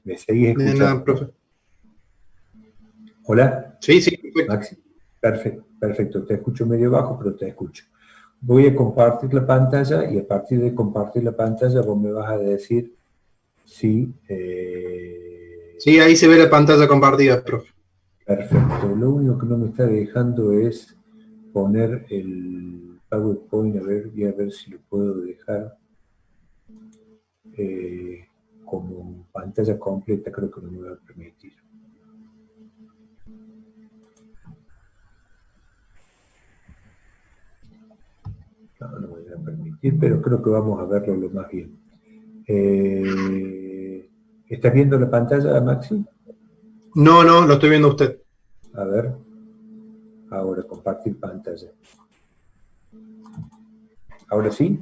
¿Me seguís De escuchando? nada, profe. ¿Hola? Sí, perfecto. Maxi. Perfecto. Te escucho medio bajo, pero te escucho. Voy a compartir la pantalla y a partir de compartir la pantalla vos me vas a decir si... Sí, ahí se ve la pantalla compartida, profe. Perfecto. Lo único que no me está dejando es poner el PowerPoint, y a ver si lo puedo dejar como pantalla completa, creo que no me va a permitir. No, no me va a permitir, pero creo que vamos a verlo lo más bien. ¿Estás viendo la pantalla, Maxi? No, lo estoy viendo a usted. A ver, ahora compartir pantalla. ¿Ahora sí?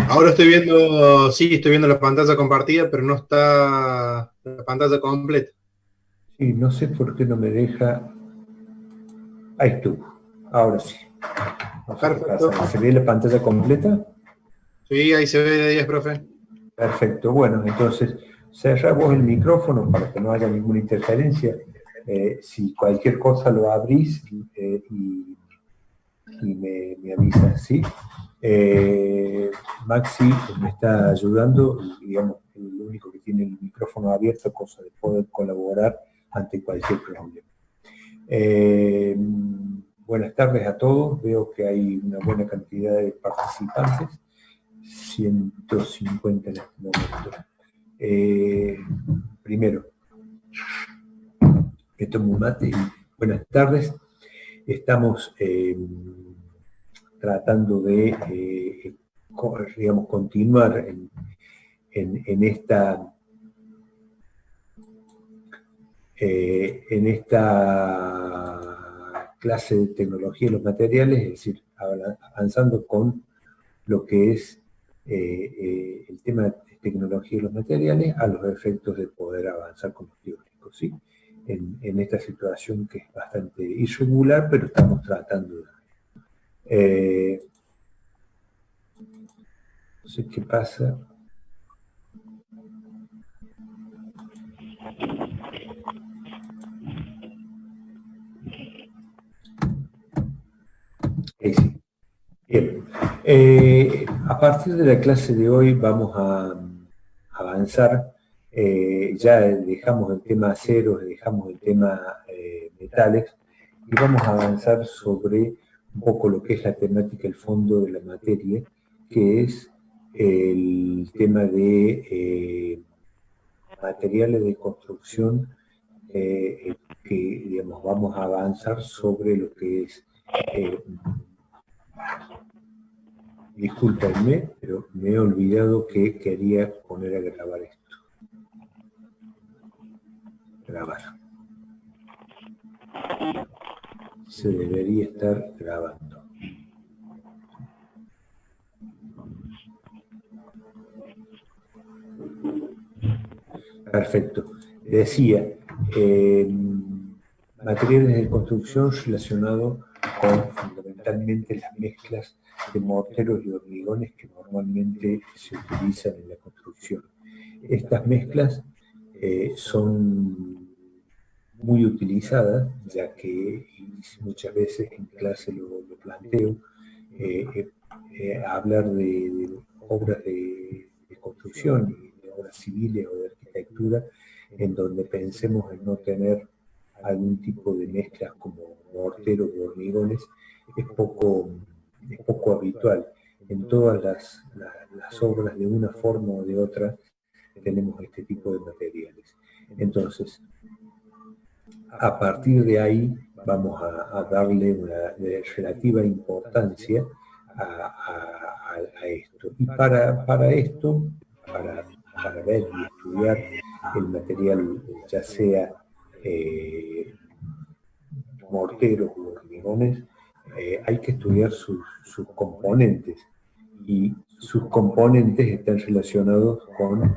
Ahora estoy viendo la pantalla compartida, pero no está la pantalla completa. Sí, no sé por qué no me deja. Ahí estuvo. Ahora sí. No sé qué Perfecto. pasa. ¿Se ve la pantalla completa? Sí, ahí se ve de 10, profe. Perfecto. Bueno, entonces cerrá vos el micrófono para que no haya ninguna interferencia. Si cualquier cosa lo abrís y me avisas, ¿sí? Maxi me está ayudando, digamos, el único que tiene el micrófono abierto, cosa de poder colaborar ante cualquier problema. Buenas tardes a todos, veo que hay una buena cantidad de participantes, 150 en este momento. Primero, me tomo un mate y buenas tardes. Estamos tratando de, digamos, continuar en esta clase de tecnología de los materiales, es decir, avanzando con lo que es el tema de tecnología de los materiales a los efectos de poder avanzar con los teóricos, ¿sí? En esta situación que es bastante irregular, pero estamos tratando de... no sé qué pasa. Sí. Bien. A partir de la clase de hoy vamos a avanzar. Ya dejamos el tema aceros, dejamos el tema metales y vamos a avanzar sobre un poco lo que es la temática, el fondo de la materia, que es el tema de materiales de construcción que, digamos, vamos a avanzar sobre lo que es discúlpenme, pero me he olvidado que quería poner a grabar esto. Grabar. Se debería estar grabando. Perfecto. Decía, materiales de construcción relacionados con fundamentalmente las mezclas de morteros y hormigones que normalmente se utilizan en la construcción. Estas mezclas son muy utilizadas, ya que muchas veces en clase lo planteo, hablar de obras de construcción y de obras civiles o de arquitectura, en donde pensemos en no tener algún tipo de mezclas como morteros o hormigones, es poco habitual. En todas las obras, de una forma o de otra, tenemos este tipo de materiales. Entonces, a partir de ahí vamos a darle una relativa importancia a esto. Y para esto, para ver y estudiar el material, ya sea morteros u hormigones, hay que estudiar sus componentes. Y sus componentes están relacionados con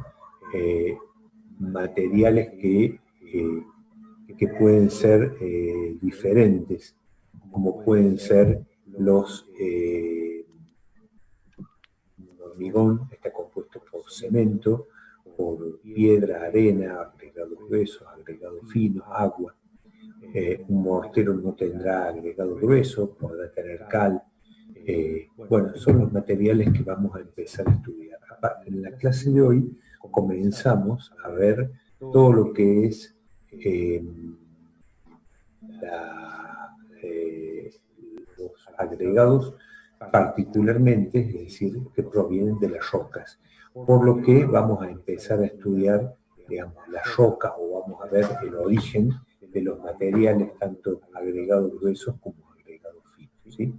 materiales que pueden ser diferentes, como pueden ser los hormigón, está compuesto por cemento, por piedra, arena, agregados gruesos, agregados finos, agua. Un mortero no tendrá agregado grueso, podrá tener cal. Bueno, son los materiales que vamos a empezar a estudiar. En la clase de hoy comenzamos a ver todo lo que es los agregados particularmente, es decir, que provienen de las rocas. Por lo que vamos a empezar a estudiar, digamos, las rocas, o vamos a ver el origen de los materiales, tanto agregados gruesos como agregados finos, ¿sí?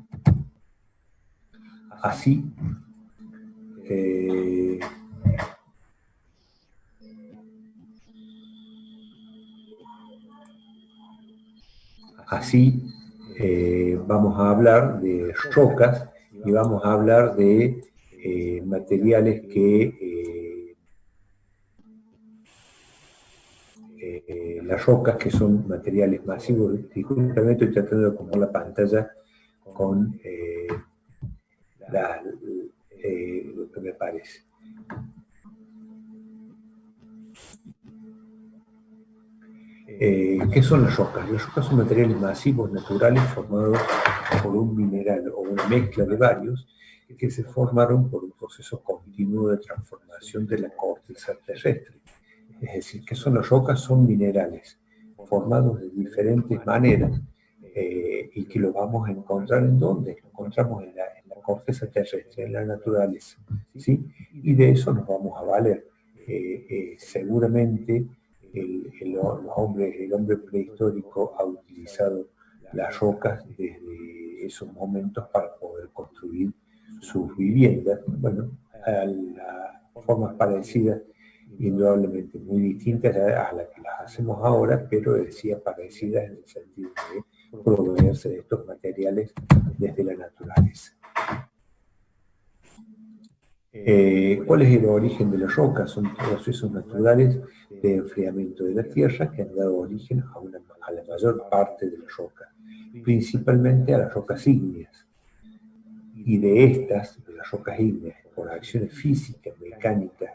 Así vamos a hablar de rocas y vamos a hablar de materiales que las rocas, que son materiales masivos. Disculpen, estoy tratando de acomodar la pantalla con lo que me parece. ¿Qué son las rocas? Las rocas son materiales masivos naturales formados por un mineral o una mezcla de varios que se formaron por un proceso continuo de transformación de la corteza terrestre. Es decir, ¿qué son las rocas? Son minerales formados de diferentes maneras y que lo vamos a encontrar ¿en dónde? Lo encontramos en la corteza terrestre, en la naturaleza, ¿sí? Y de eso nos vamos a valer. Seguramente el hombre prehistórico ha utilizado las rocas desde esos momentos para poder construir sus viviendas. Bueno, a formas parecidas, indudablemente muy distintas a las que las hacemos ahora, pero decía parecidas en el sentido de proveerse de estos materiales desde la naturaleza. ¿Cuál es el origen de las rocas? Son procesos naturales de enfriamiento de la Tierra que han dado origen a la mayor parte de las rocas, principalmente a las rocas ígneas. Y de estas, de las rocas ígneas, por acciones físicas, mecánicas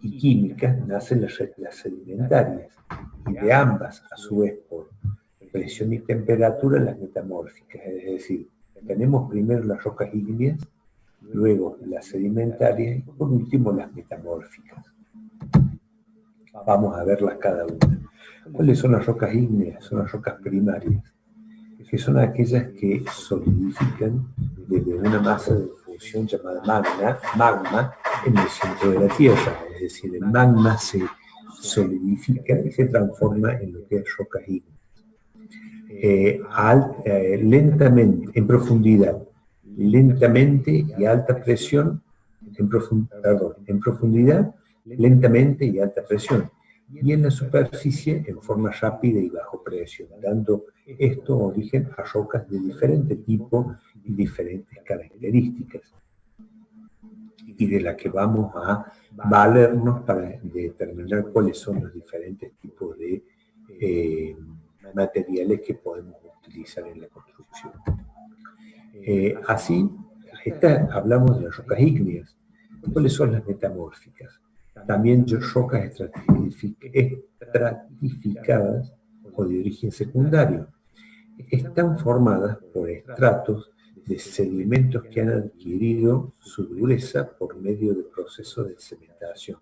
y químicas, nacen las sedimentarias, y de ambas, a su vez, por presión y temperatura, las metamórficas. Es decir, tenemos primero las rocas ígneas, luego las sedimentarias y por último las metamórficas. Vamos a verlas cada una. ¿Cuáles son las rocas ígneas? Son las rocas primarias, que son aquellas que solidifican desde una masa de fusión llamada magma en el centro de la Tierra. Es decir, el magma se solidifica y se transforma en lo que es rocas ígneas. Lentamente, en profundidad, lentamente y a alta presión, en profundidad, lentamente y a alta presión, y en la superficie en forma rápida y bajo presión, dando esto origen a rocas de diferente tipo y diferentes características, y de la que vamos a valernos para determinar cuáles son los diferentes tipos de materiales que podemos utilizar en la construcción. Así, hablamos de las rocas ígneas. ¿Cuáles son las metamórficas? También rocas estratificadas o de origen secundario. Están formadas por estratos de sedimentos que han adquirido su dureza por medio de procesos de cementación,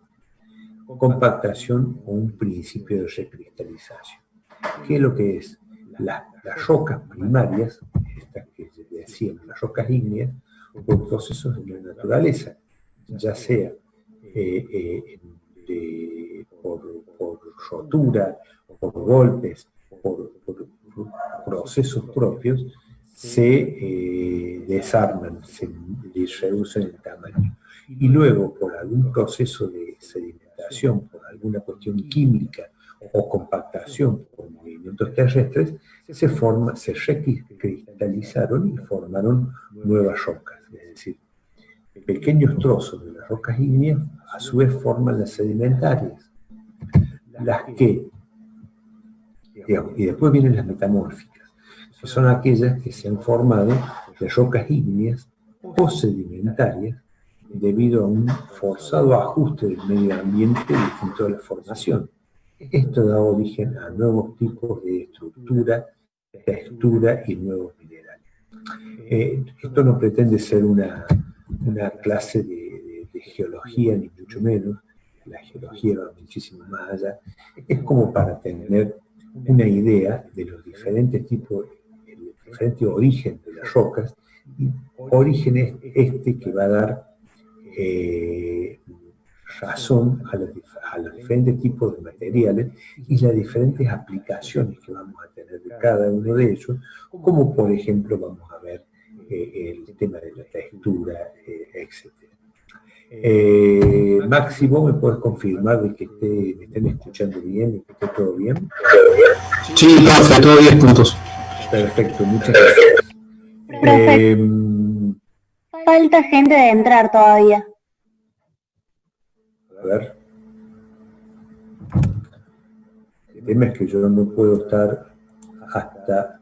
compactación o un principio de recristalización. ¿Qué es lo que es? Las rocas primarias, estas que decíamos, las rocas ígneas, por procesos de la naturaleza, ya sea por rotura, por golpes, por procesos propios, se desarman, se reducen en tamaño. Y luego, por algún proceso de sedimentación, por alguna cuestión química o compactación por movimientos terrestres, se recristalizaron y formaron nuevas rocas. Es decir, pequeños trozos de las rocas ígneas a su vez forman las sedimentarias, las que, digamos, y después vienen las metamórficas, que son aquellas que se han formado de rocas ígneas o sedimentarias debido a un forzado ajuste del medio ambiente y junto a la formación. Esto da origen a nuevos tipos de estructura, textura y nuevos minerales. Esto no pretende ser una clase de geología, ni mucho menos. La geología va muchísimo más allá. Es como para tener una idea de los diferentes tipos, el diferente origen de las rocas, y origen es este que va a dar razón a los diferentes tipos de materiales y las diferentes aplicaciones que vamos a tener de cada uno de ellos, como por ejemplo vamos a ver el tema de la textura, etc. Máximo, ¿me puedes confirmar de que me estén escuchando bien y que esté todo bien? Sí, profe, todo 10 puntos. Perfecto, muchas gracias. Falta gente de entrar todavía. A ver. El tema es que yo no puedo estar hasta...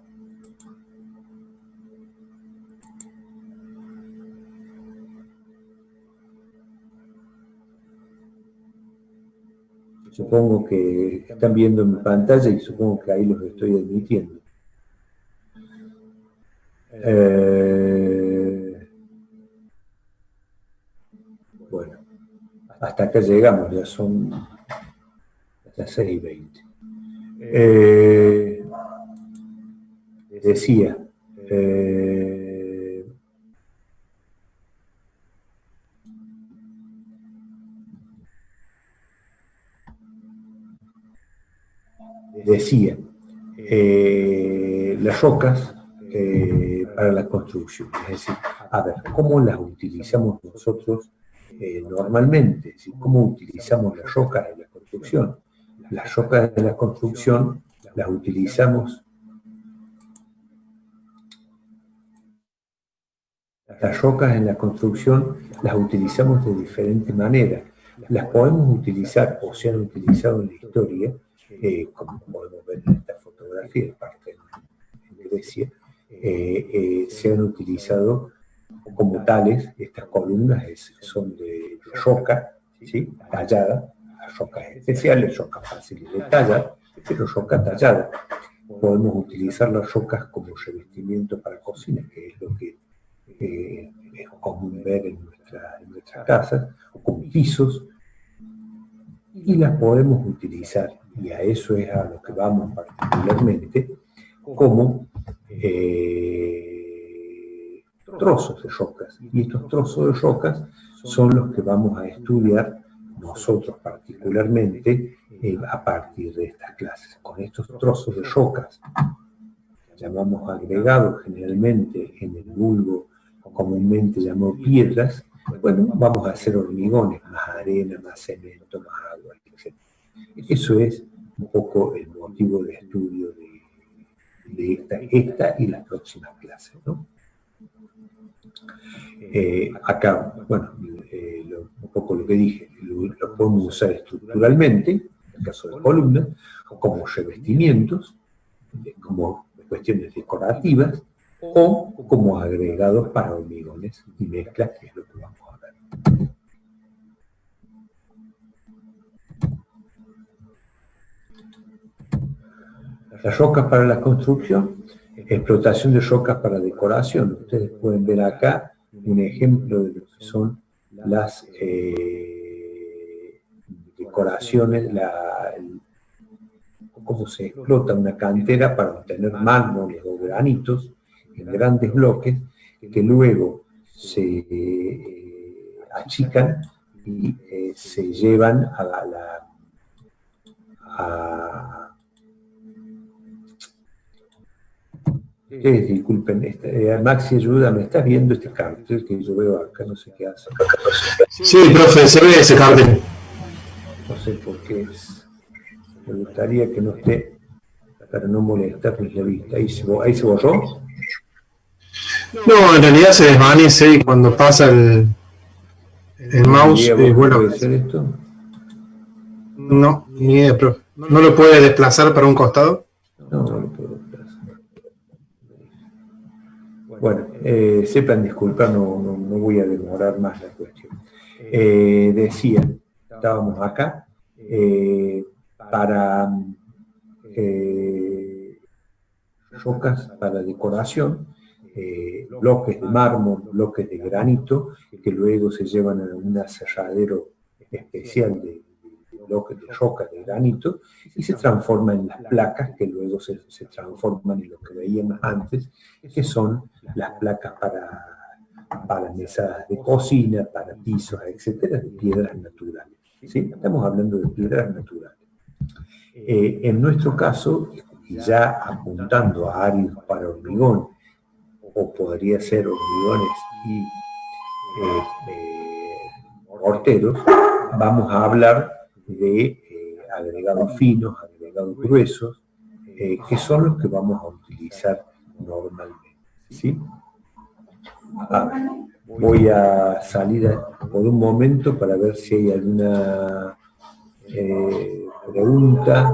Supongo que están viendo mi pantalla y supongo que ahí los estoy admitiendo. Bueno, hasta acá llegamos, ya son las 6:20. Decía, las rocas para la construcción, es decir, a ver, ¿cómo las utilizamos nosotros normalmente? Es decir, ¿cómo utilizamos las rocas en la construcción? Las rocas de la construcción las utilizamos de diferentes maneras. Las podemos utilizar o se han utilizado en la historia, como podemos ver en esta fotografía, parte en Grecia, se han utilizado como tales. Estas columnas son de roca, ¿sí?, tallada, rocas especiales, rocas fáciles de tallar, pero roca tallada. Podemos utilizar las rocas como revestimiento para cocina, que es lo que es común ver en nuestras casas, o como pisos, y las podemos utilizar, y a eso es a lo que vamos particularmente, como trozos de rocas. Y estos trozos de rocas son los que vamos a estudiar nosotros particularmente a partir de estas clases. Con estos trozos de rocas, llamamos agregados generalmente en el vulgo comúnmente llamado piedras, bueno, vamos a hacer hormigones, más arena, más cemento, más agua, etc. Eso es un poco el motivo de estudio de esta y las próximas clases, ¿no? Acá, bueno, un poco lo que dije, lo podemos usar estructuralmente, en el caso de columnas, como revestimientos, como cuestiones decorativas, o como agregados para hormigones y mezclas, que es lo que vamos a ver. Las rocas para la construcción, explotación de rocas para decoración. Ustedes pueden ver acá un ejemplo de lo que son las decoraciones, cómo se explota una cantera para obtener mármoles o granitos en grandes bloques que luego se achican y se llevan ustedes disculpen, Maxi, ayúdame, ¿estás viendo este cartel que yo veo acá? No sé qué hace. Sí, profe, se ve ese cartel. No sé por qué es. Me gustaría que no esté, para no molestarles la vista. ¿Ahí se borró? No, en realidad se desvanece y cuando pasa el mouse, bueno. ¿Puede ser esto? No, ni idea, profe. ¿No lo puede desplazar para un costado? No, no lo puedo desplazar. Bueno, sepan disculpar, no voy a demorar más la cuestión. Decía, estábamos acá, para rocas para decoración, bloques de mármol, bloques de granito, que luego se llevan a un aserradero especial de bloques de roca de granito y se transforman en las placas que luego se transforman en lo que veíamos antes, que son las placas para mesas de cocina, para pisos, etcétera, de piedras naturales. ¿Sí? Estamos hablando de piedras naturales. En nuestro caso, y ya apuntando a áridos para hormigón, o podría ser hormigones y morteros, vamos a hablar de agregados finos, agregados gruesos, que son los que vamos a utilizar normalmente. ¿Sí? Voy a salir por un momento para ver si hay alguna pregunta.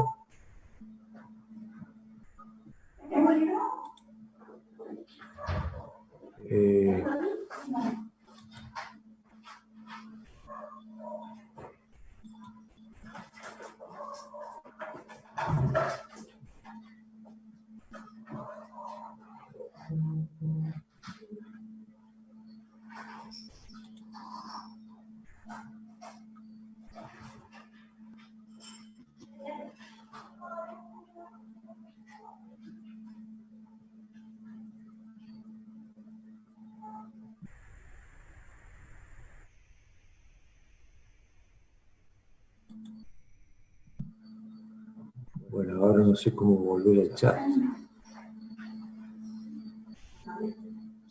Bueno, ahora no sé cómo volver al chat.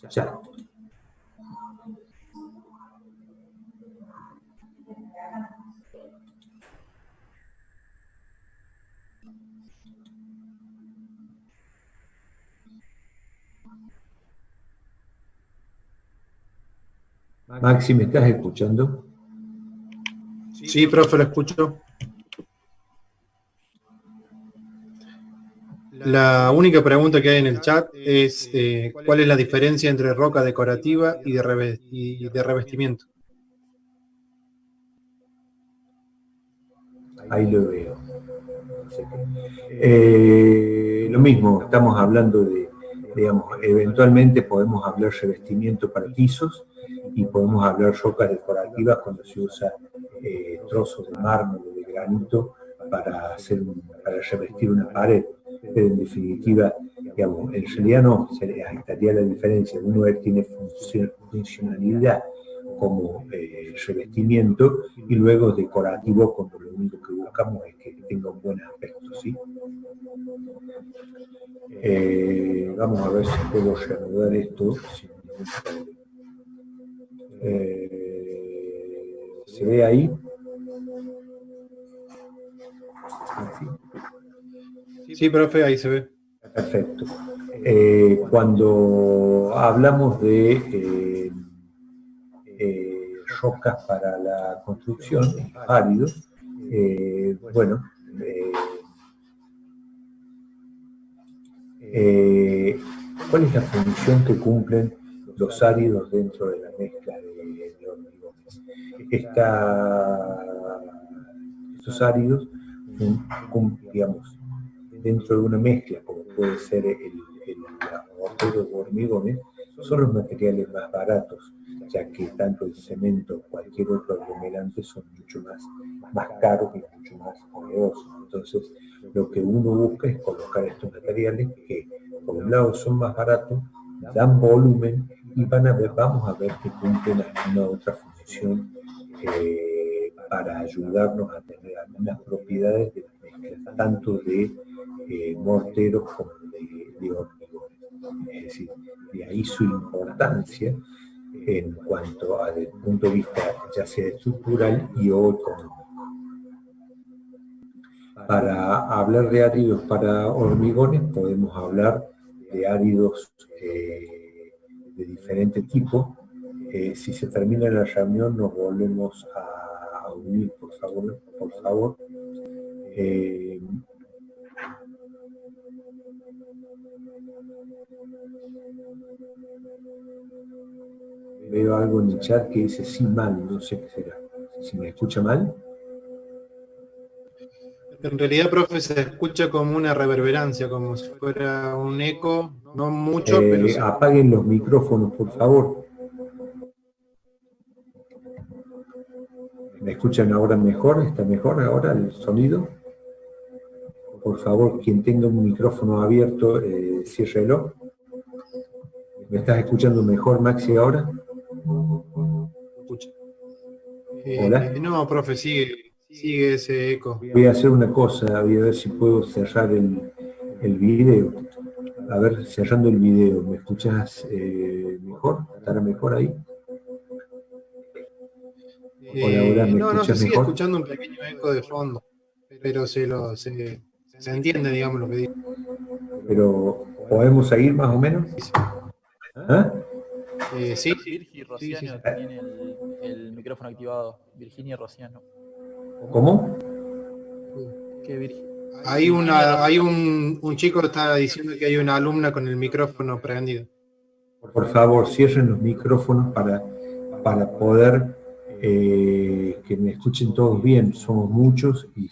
Chat. Maxi, ¿me estás escuchando? Sí, profe, lo escucho. La única pregunta que hay en el chat es ¿cuál es la diferencia entre roca decorativa y de revestimiento? Ahí lo veo. Lo mismo, estamos hablando de, digamos, eventualmente podemos hablar revestimiento para pisos y podemos hablar rocas decorativas cuando se usa trozos de mármol o de granito para revestir una pared. Pero en definitiva, digamos, en realidad no, estaría la diferencia. Uno tiene funcionalidad como revestimiento y luego decorativo cuando lo único que buscamos es que tenga un buen aspecto, ¿sí? Vamos a ver si puedo reanudar esto. ¿Se ve ahí? Sí, profe, ahí se ve. Perfecto. Cuando hablamos de rocas para la construcción, áridos, bueno, ¿cuál es la función que cumplen los áridos dentro de la mezcla de hormigones? Estos áridos, digamos, dentro de una mezcla, como puede ser el mortero de hormigones, son los materiales más baratos, ya que tanto el cemento o cualquier otro aglomerante son mucho más caros y mucho más onerosos. Entonces, lo que uno busca es colocar estos materiales que, por un lado, son más baratos, dan volumen y vamos a ver que cumplen alguna otra función para ayudarnos a tener algunas propiedades de la mezcla, tanto de morteros como de hormigones. Es decir, de ahí su importancia en cuanto al punto de vista ya sea estructural y o económico. Para hablar de áridos para hormigones podemos hablar de áridos de diferente tipo. Si se termina la reunión nos volvemos a unir, por favor. Veo algo en el chat que dice sí mal, no sé qué será. Si me escucha mal. En realidad, profe, se escucha como una reverberancia, como si fuera un eco, no mucho, pero se escucha. Apaguen los micrófonos, por favor. ¿Me escuchan ahora mejor? ¿Está mejor ahora el sonido? Por favor, quien tenga un micrófono abierto, ciérrelo. ¿Me estás escuchando mejor, Maxi, ahora? Escucha. Hola. No, profe, sigue ese eco. Voy a hacer una cosa, voy a ver si puedo cerrar el video. A ver, cerrando el video, ¿me escuchas mejor? ¿Estará mejor ahí? Hola, hola, ¿me No, se escuchas sigue mejor? escuchando un pequeño eco de fondo, pero se entiende, digamos, lo que dice. Pero, ¿podemos seguir más o menos? ¿Ah? Sí, Virgi Rociano tiene el micrófono activado. Virginia Rociano. ¿Cómo? ¿Qué Virgi? Hay un chico que está diciendo que hay una alumna con el micrófono prendido. Por favor, cierren los micrófonos para poder que me escuchen todos bien. Somos muchos y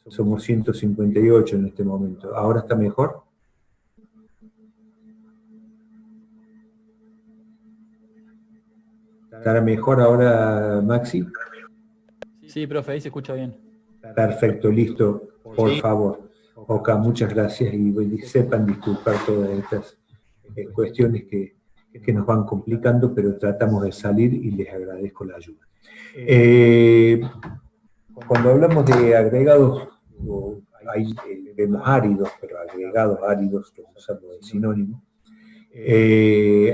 somos 158 en este momento. ¿Ahora está mejor? ¿Estará mejor ahora, Maxi? Sí, profe, ahí se escucha bien. Perfecto, listo. Por Sí. favor. Ok, muchas gracias y sepan disculpar todas estas cuestiones que nos van complicando, pero tratamos de salir y les agradezco la ayuda. Cuando hablamos de agregados, ahí vemos áridos, pero agregados áridos, los usamos de sinónimo.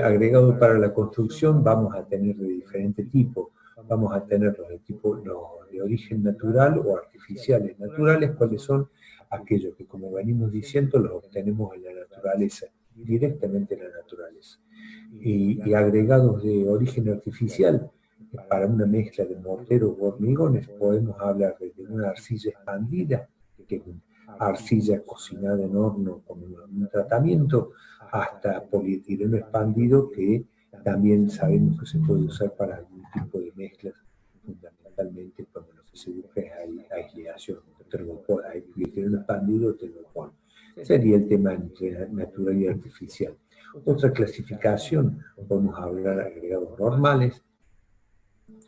Agregado para la construcción vamos a tener de diferente tipo. Vamos a tener los de origen natural o artificiales. Naturales, ¿cuáles son? Aquellos que, como venimos diciendo, los obtenemos en la naturaleza, directamente en la naturaleza. Y agregados de origen artificial, para una mezcla de morteros o hormigones, podemos hablar de una arcilla expandida, que es una arcilla cocinada en horno con un tratamiento, hasta polietileno expandido, que también sabemos que se puede usar para algún tipo de mezclas, fundamentalmente cuando lo que se busca es aislación, hay polietileno expandido o termopol. Sería el tema entre natural y artificial. Otra clasificación, podemos hablar de agregados normales,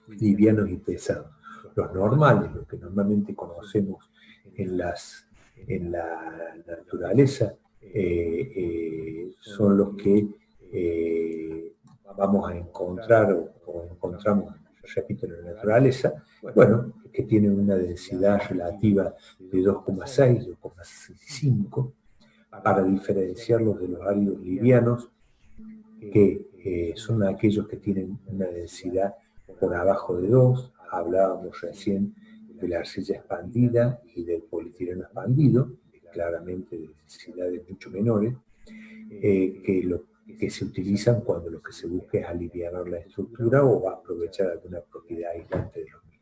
livianos y pesados. Los normales, lo que normalmente conocemos en la naturaleza, son los que vamos a encontrar o encontramos, repito, en la naturaleza, bueno, que tienen una densidad relativa de 2,6, 2,65, para diferenciarlos de los áridos livianos, que son aquellos que tienen una densidad por abajo de 2. Hablábamos recién de la arcilla expandida y del polietileno expandido, claramente de densidades mucho menores, que se utilizan cuando lo que se busca es aliviar la estructura o aprovechar alguna propiedad aislante de los mismos.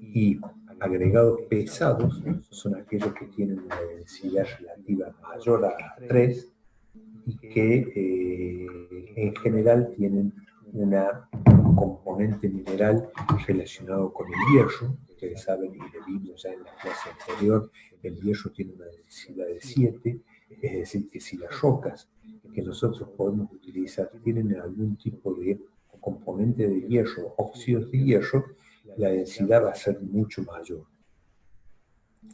Y agregados pesados son aquellos que tienen una densidad relativa mayor a 3 y que en general tienen un componente mineral relacionado con el hierro. Ustedes saben, y lo vimos ya en la clase anterior, el hierro tiene una densidad de 7, es decir, que si las rocas que nosotros podemos utilizar tienen algún tipo de componente de hierro, óxidos de hierro, la densidad va a ser mucho mayor.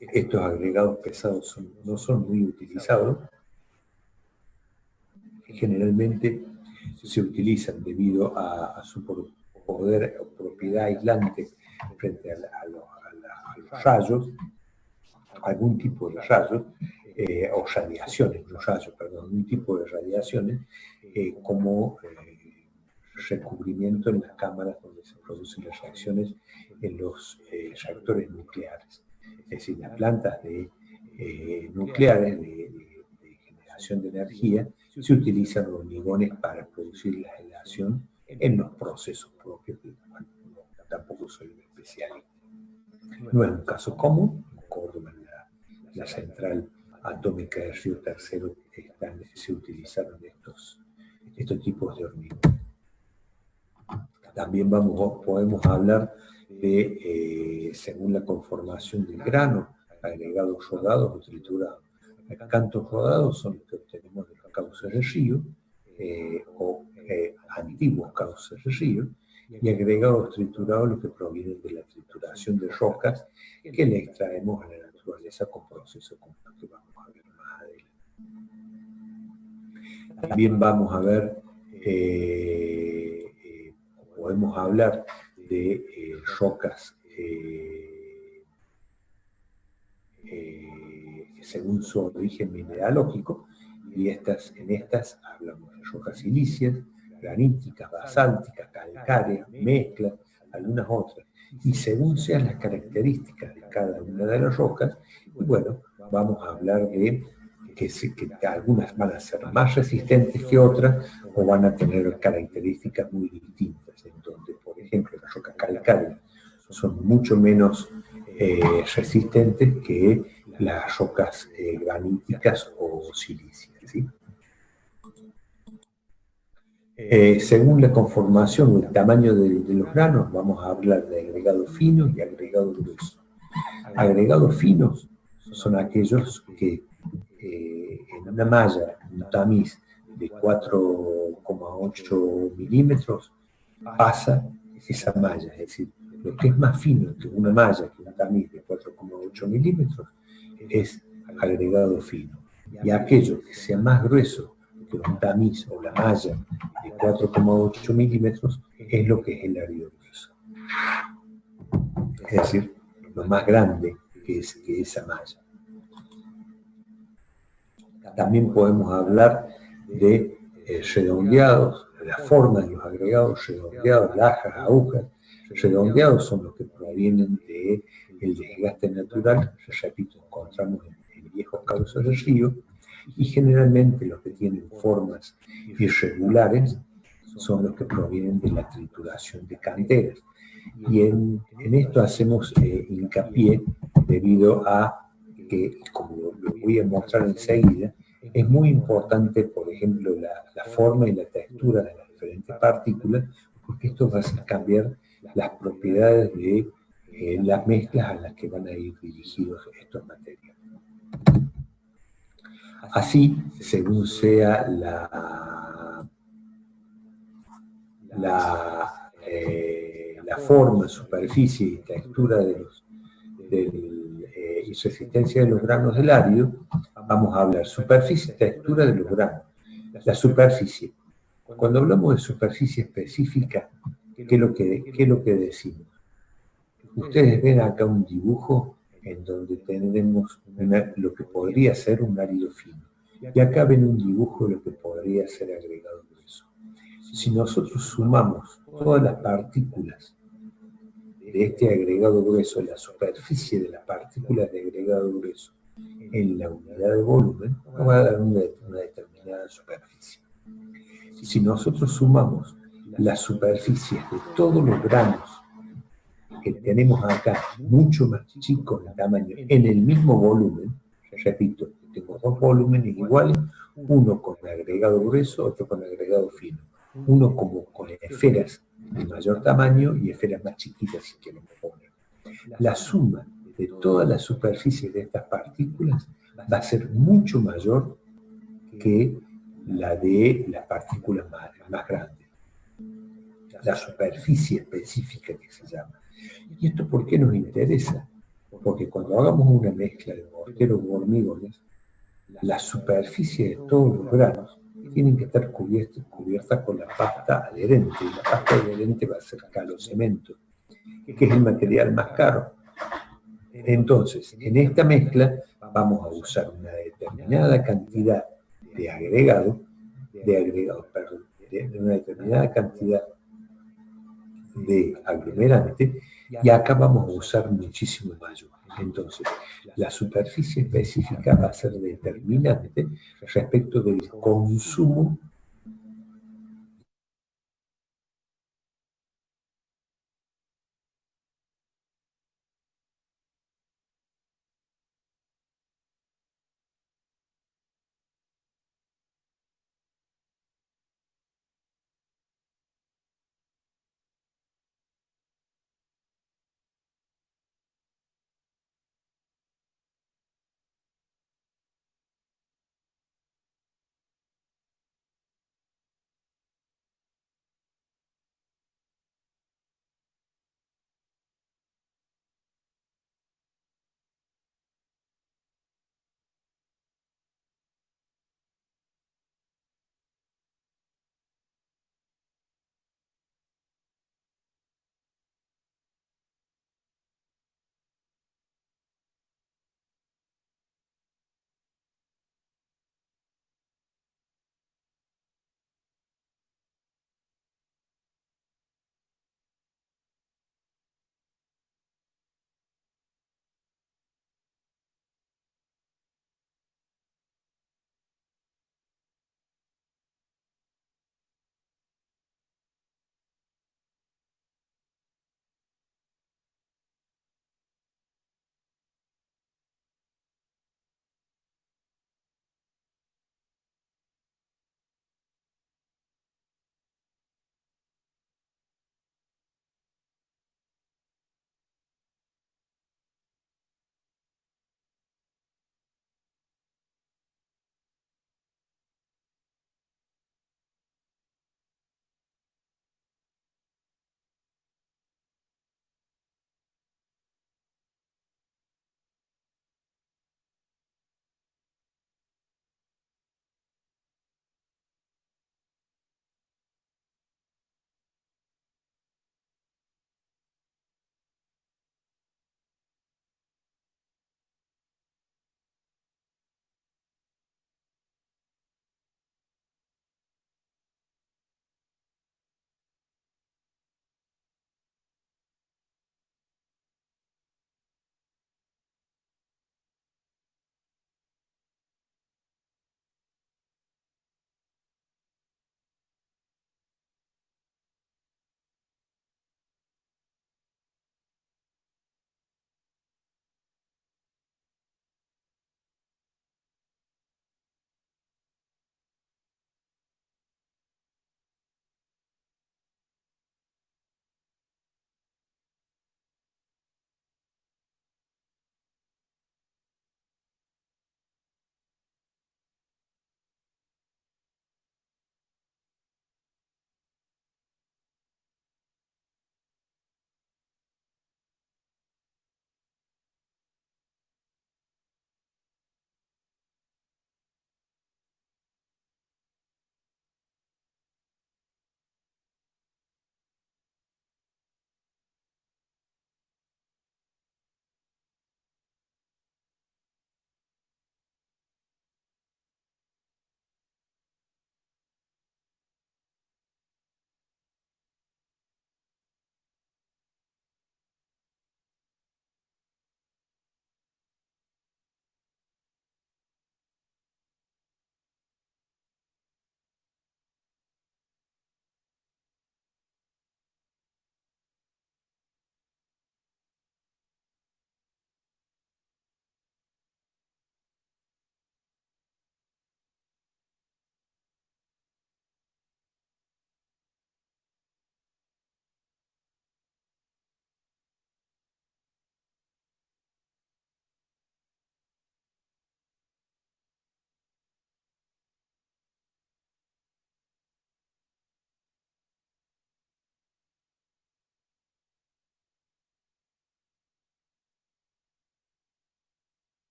Estos agregados pesados no son muy utilizados. Generalmente se utilizan debido a su poder o propiedad aislante frente a los rayos, algún tipo de rayos, o radiaciones, no rayos, perdón, algún tipo de radiaciones, como recubrimiento en las cámaras donde se producen las reacciones en los reactores nucleares. Es decir, las plantas nucleares de generación de energía se utilizan hormigones para producir la generación en los procesos propios. Bueno, tampoco soy un especialista. No es un caso común. En Córdoba, en la central atómica de Río Tercero, se utilizaron estos tipos de hormigón. También podemos hablar de, según la conformación del grano, agregados rodados o triturados. Los cantos rodados son los que obtenemos de los cauces de río o antiguos cauces de río, y agregados triturados los que provienen de la trituración de rocas que le extraemos a la naturaleza con procesos como los que vamos a ver más adelante. También vamos a ver, podemos hablar de rocas según su origen mineralógico, y en estas hablamos de rocas silíceas, graníticas, basálticas, calcáreas, mezclas, algunas otras, y según sean las características de cada una de las rocas, y bueno, vamos a hablar de que algunas van a ser más resistentes que otras o van a tener características muy distintas, en donde, por ejemplo, las rocas calcáreas son mucho menos resistentes que las rocas graníticas o silíceas, ¿sí? Según la conformación o el tamaño de los granos, vamos a hablar de agregados finos y agregados gruesos. Agregados finos son aquellos que en una malla, un tamiz de 4,8 milímetros, pasa esa malla, es decir, lo que es más fino que una malla, que un tamiz de 4,8 milímetros, es agregado fino. Y aquello que sea más grueso que un tamiz o la malla de 4,8 milímetros es lo que es el árido grueso. Es decir, lo más grande que es esa malla. También podemos hablar de redondeados, la forma de los agregados, redondeados, lajas, agujas. Redondeados son los que provienen del desgaste natural, que, repito, encontramos en viejos cauces de río, y generalmente los que tienen formas irregulares son los que provienen de la trituración de canteras. Y en esto hacemos hincapié debido a que, como lo voy a mostrar enseguida, es muy importante, por ejemplo, la forma y la textura de las diferentes partículas, porque esto va a hacer cambiar las propiedades de las mezclas a las que van a ir dirigidos estos materiales. Así, según sea la forma, superficie y textura y resistencia de los granos del árido, vamos a hablar superficie y textura de los granos. La superficie. Cuando hablamos de superficie específica, ¿qué es lo que decimos? Ustedes ven acá un dibujo en donde tenemos lo que podría ser un árido fino. Y acá ven un dibujo de lo que podría ser agregado grueso. Si nosotros sumamos todas las partículas de este agregado grueso, la superficie de las partículas de agregado grueso en la unidad de volumen, nos va a dar una determinada superficie. Si nosotros sumamos las superficies de todos los granos que tenemos acá, mucho más chicos en tamaño, en el mismo volumen, repito, tengo dos volúmenes iguales, uno con agregado grueso, otro con agregado fino, uno como con esferas de mayor tamaño y esferas más chiquitas, si quieren poner. La suma de todas las superficies de estas partículas va a ser mucho mayor que la de las partículas más grandes, la superficie específica que se llama. ¿Y esto por qué nos interesa? Porque cuando hagamos una mezcla de mortero u hormigones, la superficie de todos los granos tienen que estar cubiertas con la pasta adherente, y la pasta adherente va a ser calocemento, que es el material más caro. Entonces, en esta mezcla vamos a usar una determinada cantidad de una determinada cantidad de aglomerante, y acá vamos a usar muchísimo mayor. Entonces, la superficie específica va a ser determinante respecto del consumo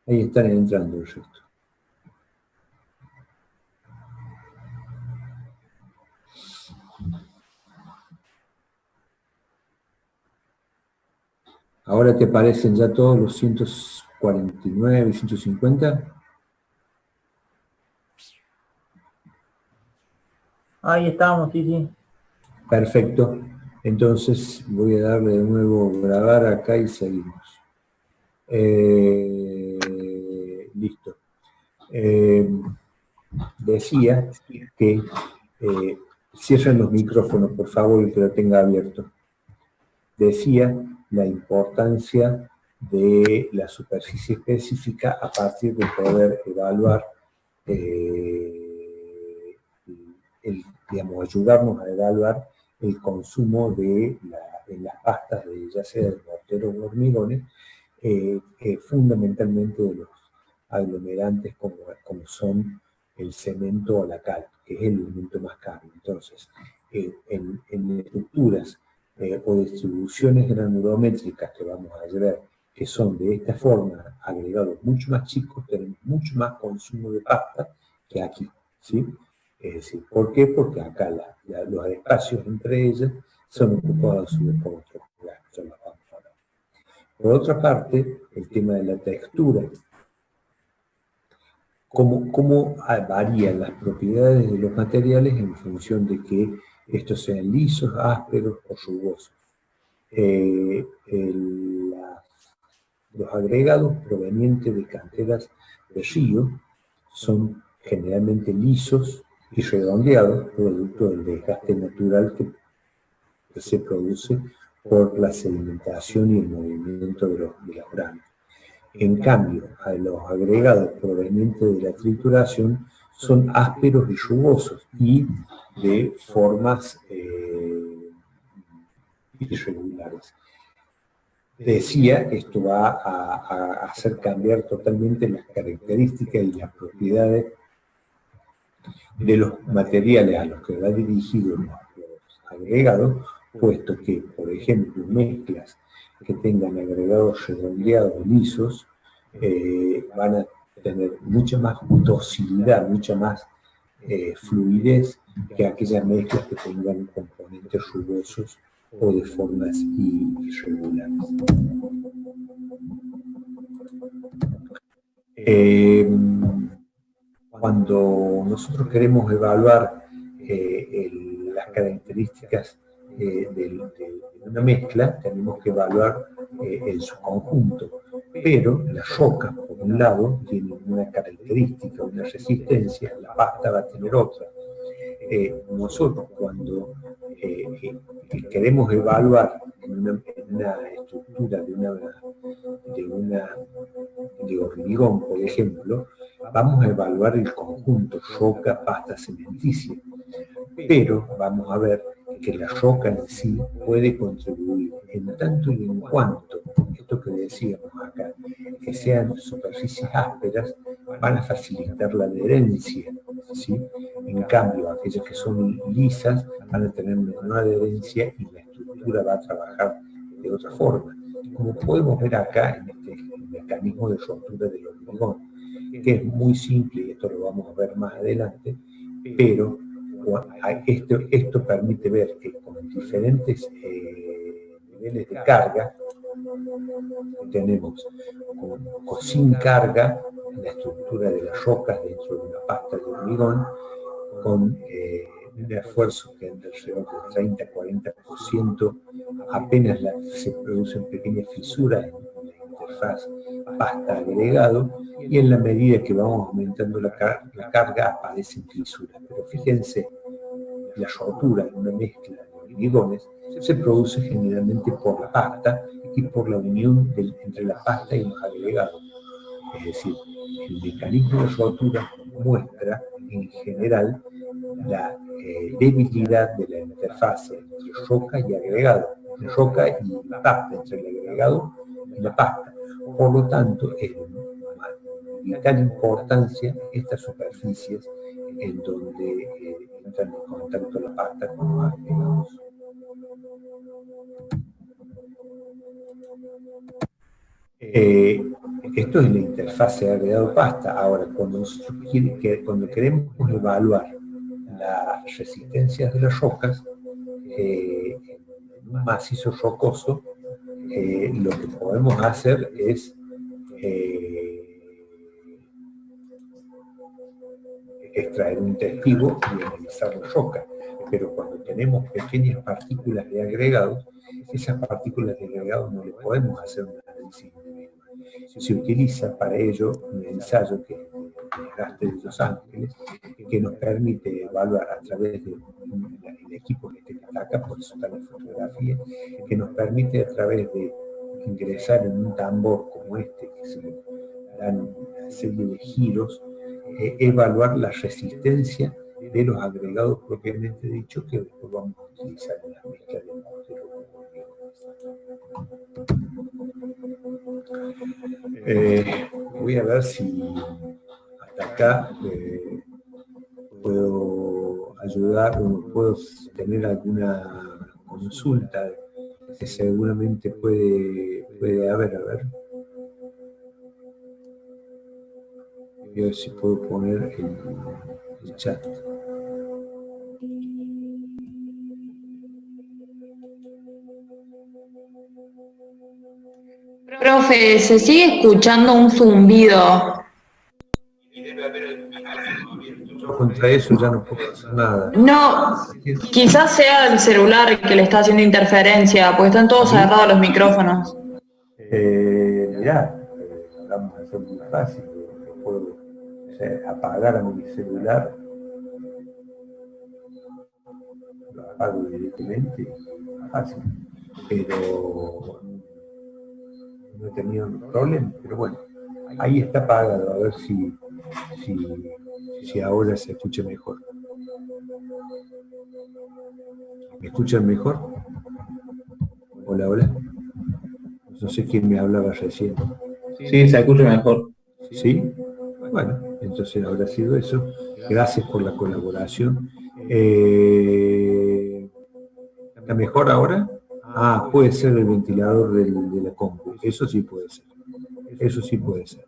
Ahí están entrando el resto. ¿Ahora te aparecen ya todos los 149 y 150? Ahí estamos, sí, sí. Perfecto. Entonces voy a darle de nuevo grabar acá y seguimos. Listo. Decía que cierren los micrófonos, por favor, el que lo tenga abierto. Decía la importancia de la superficie específica a partir de poder evaluar, digamos, ayudarnos a evaluar el consumo de las pastas, ya sea de mortero o hormigones, fundamentalmente de los aglomerantes como son el cemento o la cal, que es el elemento más caro. Entonces, en estructuras o distribuciones granulométricas que vamos a ver que son de esta forma agregados mucho más chicos, tenemos mucho más consumo de pasta que aquí, ¿sí? Es decir, ¿por qué? Porque acá los espacios entre ellas son ocupados por otros lugares. Por otra parte, el tema de la textura. ¿Cómo varían las propiedades de los materiales en función de que estos sean lisos, ásperos o rugosos? Los agregados provenientes de canteras de río son generalmente lisos y redondeados, producto del desgaste natural que se produce por la sedimentación y el movimiento de los granos. En cambio, los agregados provenientes de la trituración son ásperos y rugosos y de formas irregulares. Decía, esto va a hacer cambiar totalmente las características y las propiedades de los materiales a los que va dirigido los agregados, puesto que, por ejemplo, mezclas que tengan agregados redondeados lisos van a tener mucha más docilidad, mucha más fluidez que aquellas mezclas que tengan componentes rugosos o de formas irregulares. Cuando nosotros queremos evaluar las características de una mezcla, tenemos que evaluar en su conjunto. Pero las rocas, por un lado, tienen una característica, una resistencia, la pasta va a tener otra. Nosotros cuando queremos evaluar en una estructura de hormigón, por ejemplo, vamos a evaluar el conjunto roca, pasta, cementicia, pero vamos a ver que la roca en sí puede contribuir en tanto y en cuanto, esto que decíamos acá, que sean superficies ásperas, van a facilitar la adherencia, ¿sí? En cambio, aquellas que son lisas van a tener menor adherencia y la estructura va a trabajar de otra forma. Como podemos ver acá en este mecanismo de rotura del hormigón, que es muy simple y esto lo vamos a ver más adelante, pero esto permite ver que con diferentes niveles de carga tenemos con sin carga la estructura de las rocas dentro de una pasta de hormigón con un esfuerzo que anda alrededor del 30-40%, apenas se producen pequeñas fisuras en la interfaz pasta-agregado, y en la medida que vamos aumentando la carga aparecen fisuras. Pero fíjense, la rotura en una mezcla de hormigones se produce generalmente por la pasta y por la unión entre la pasta y los agregados. Es decir, el mecanismo de rotura muestra en general la debilidad de la interfaz entre roca y agregado, entre roca y pasta, entre el agregado y la pasta. Por lo tanto, es de vital importancia estas superficies en donde entran en contacto la pasta con los agregados. Esto es la interfase de agregado pasta. Ahora, cuando queremos evaluar las resistencias de las rocas, en un macizo rocoso, lo que podemos hacer es extraer un testigo y analizar la roca. Pero cuando tenemos pequeñas partículas de agregados, esas partículas de agregados no le podemos hacer un análisis individual. Se utiliza para ello un ensayo que es el desgaste de Los Ángeles, que nos permite evaluar a través del equipo que está acá, por eso está la fotografía, que nos permite a través de ingresar en un tambor como este, que se le dan una serie de giros, evaluar la resistencia de los agregados propiamente dichos que después vamos a utilizar en la mezcla de mortero. Voy a ver si hasta acá puedo ayudar o puedo tener alguna consulta que seguramente puede haber. A ver. Voy a ver si puedo poner el chat. Profe, se sigue escuchando un zumbido. Yo contra eso ya no puedo hacer nada. No, quizás sea el celular que le está haciendo interferencia, porque están todos cerrados los micrófonos. Mirá, vamos a hacer muy fácil. Puedo apagar a mi celular, lo apago directamente, fácil, pero no he tenido problema. Pero bueno, ahí está apagado, a ver si ahora se escucha mejor. ¿Me escuchan mejor? Hola, hola. No sé quién me hablaba recién. Sí, se escucha mejor. ¿Sí? Bueno, entonces habrá sido eso. Gracias por la colaboración. ¿Está mejor ahora? Ah, puede ser el ventilador de la compu. Eso sí puede ser. Eso sí puede ser.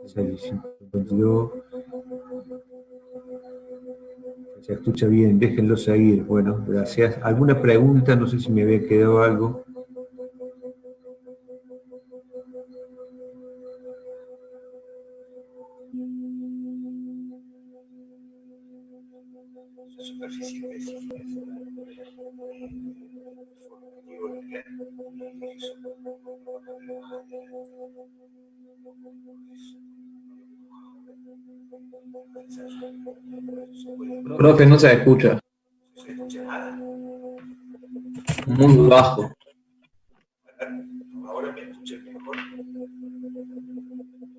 652. Se escucha bien, déjenlo seguir. Bueno, gracias. ¿Alguna pregunta? No sé si me había quedado algo. Superficie específica. Profe, no se escucha. No se escucha nada. Muy bajo. Ahora me escuchan mejor.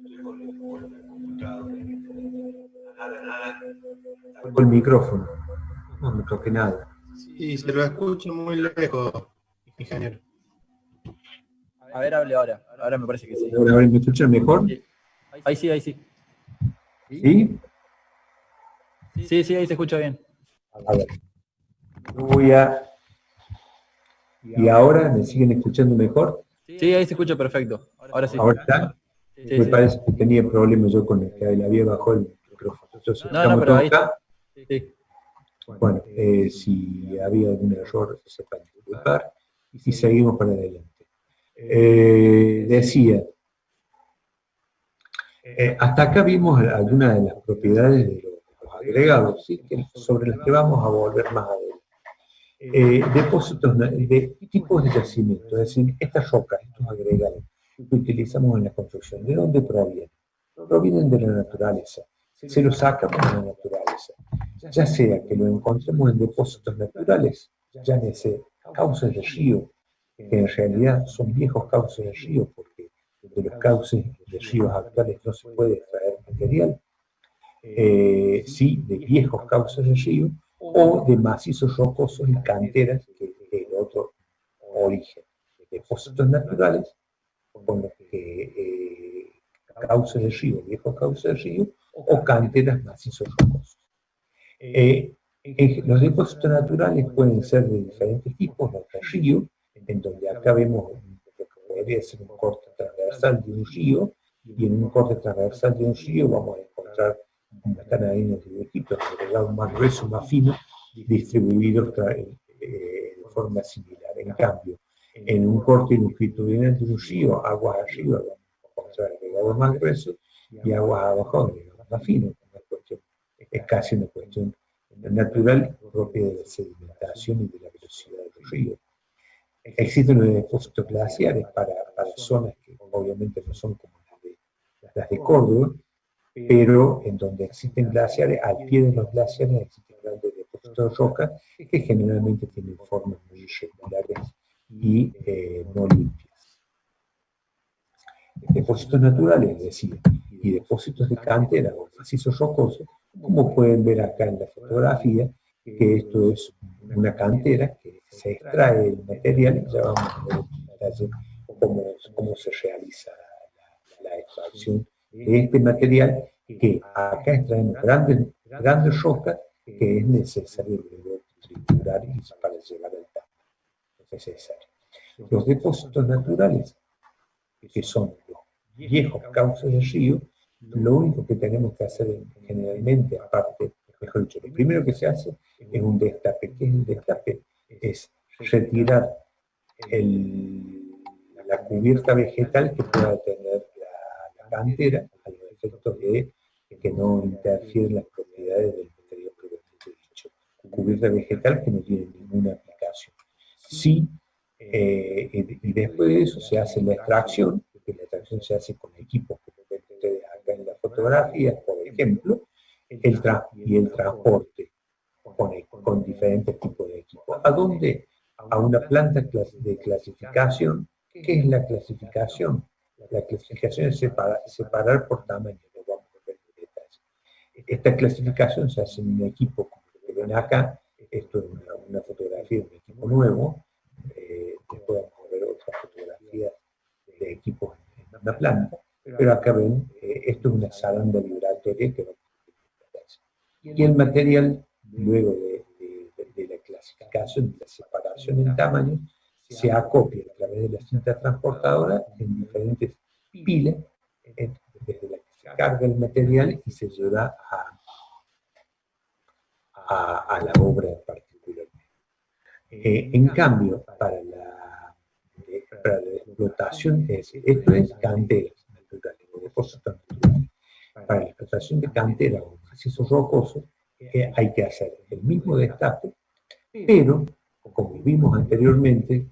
Estoy con el computador. Nada. Con el micrófono. No me toque nada. Sí, se lo escucha muy lejos, ingeniero. A ver, hable ahora. Ahora me parece que sí. ¿Ahora me escuchan mejor? Sí. Ahí sí. ¿Sí? Sí, ahí se escucha bien. A ver. Voy a... ¿Y ahora me siguen escuchando mejor? Sí, ahí se escucha perfecto. Ahora sí. ¿Ahora está? Sí, Me sí. parece que tenía problemas yo con el que había bajado el micrófono. Entonces, No, ¿estamos pero todos ahí acá? Sí. Bueno, si había algún error, sepan disculpar y seguimos para adelante. Decía, hasta acá vimos algunas de las propiedades de los agregados, ¿sí? Sobre las que vamos a volver más adelante. Depósitos de tipos de yacimiento, es decir, estas rocas, estos agregados que utilizamos en la construcción, ¿de dónde provienen? Provienen de la naturaleza. Se los sacamos de la naturaleza, ya sea que lo encontremos en depósitos naturales, llámese cauces de río, que en realidad son viejos cauces de río, porque de los cauces de ríos actuales no se puede extraer material, sí, de viejos cauces de río, o de macizos rocosos y canteras, que es el otro origen. Depósitos naturales, con los que cauces de río, viejos cauces de río, o canteras macizos rocosos. Los depósitos naturales pueden ser de diferentes tipos, los de río, en donde acá vemos lo que podría ser un corte transversal de un río, y en un corte transversal de un río vamos a encontrar unas canadinas de dibujitos, agregado más grueso, más fino, distribuidos de forma similar. En cambio, en un corte longitudinal de un río, aguas arriba vamos a encontrar agregados más gruesos y aguas abajo agregados más finos. Es casi una cuestión natural propia de la sedimentación y de la velocidad del río. Existen los depósitos glaciares para zonas que obviamente no son como las de Córdoba, pero en donde existen glaciares, al pie de los glaciares existen grandes depósitos de roca que generalmente tienen formas muy irregulares y no limpias. Depósitos naturales, es decir, y depósitos de cantera o macizos rocosos, como pueden ver acá en la fotografía, que esto es una cantera que se extrae el material, ya vamos a ver en detalle cómo se realiza la extracción de este material, que acá extraemos grandes rocas que es necesario luego triturar para llevar al tamaño necesario. Los depósitos naturales, que son los viejos cauces del río, lo único que tenemos que hacer generalmente, aparte, mejor dicho, lo primero que se hace es un destape. ¿Qué es el destape? Es retirar la cubierta vegetal que pueda tener la cantera, a los efectos de que no interfieren las propiedades del material propiamente dicho. Cubierta vegetal que no tiene ninguna aplicación. Sí, y después de eso se hace la extracción, que la extracción se hace con equipos que ven ustedes acá en la fotografía, por ejemplo, y el transporte con diferentes tipos de equipos. ¿A dónde? A una planta de clasificación. ¿Qué es la clasificación? La clasificación es separar por tamaño, lo vamos a ver en detalle. Esta clasificación se hace en un equipo, como lo que ven acá. Esto es una fotografía de un equipo nuevo. Después vamos a ver otras fotografías de equipos en una planta, pero acá ven, esto es una zaranda vibratoria que va a y el material, luego de la clasificación, de la separación en tamaño, se acopia a través de la cinta transportadora en diferentes pilas, desde la que se carga el material y se lleva a la obra particularmente. En cambio, para la explotación, esto es canteras naturales, o depósitos naturales. Para la explotación de canteras o macizos rocosos, hay que hacer el mismo destape, pero, como vimos anteriormente,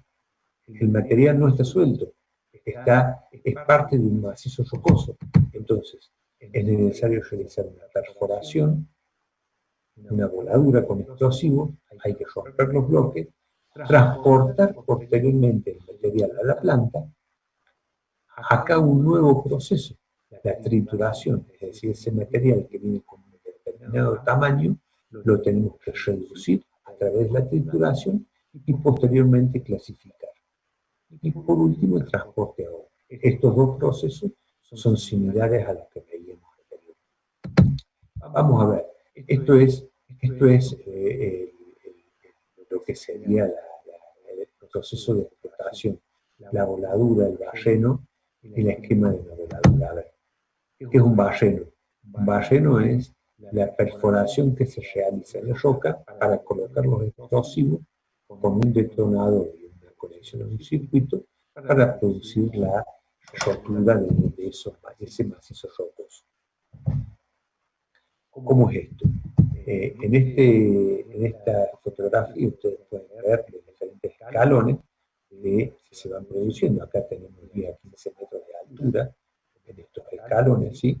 el material no está suelto, es parte de un macizo rocoso. Entonces, es necesario realizar una perforación, una voladura con explosivo, hay que romper los bloques, transportar posteriormente el material a la planta. Acá un nuevo proceso, la trituración, es decir, ese material que viene con un determinado tamaño, lo tenemos que reducir a través de la trituración y posteriormente clasificar. Y por último, el transporte a obra. Estos dos procesos son similares a los que veíamos anteriormente. Vamos a ver, esto es lo que sería el proceso de explotación, la voladura, el barreno y el esquema de la voladura. A ver, ¿qué es un barreno? Un barreno es la perforación que se realiza en la roca para colocar los explosivos con un detonador y una conexión a un circuito para producir la rotura de ese macizo rocoso. ¿Cómo es esto? En esta fotografía ustedes pueden ver los diferentes escalones que se van produciendo. Acá tenemos 10 a 15 metros de altura en estos escalones, ¿sí?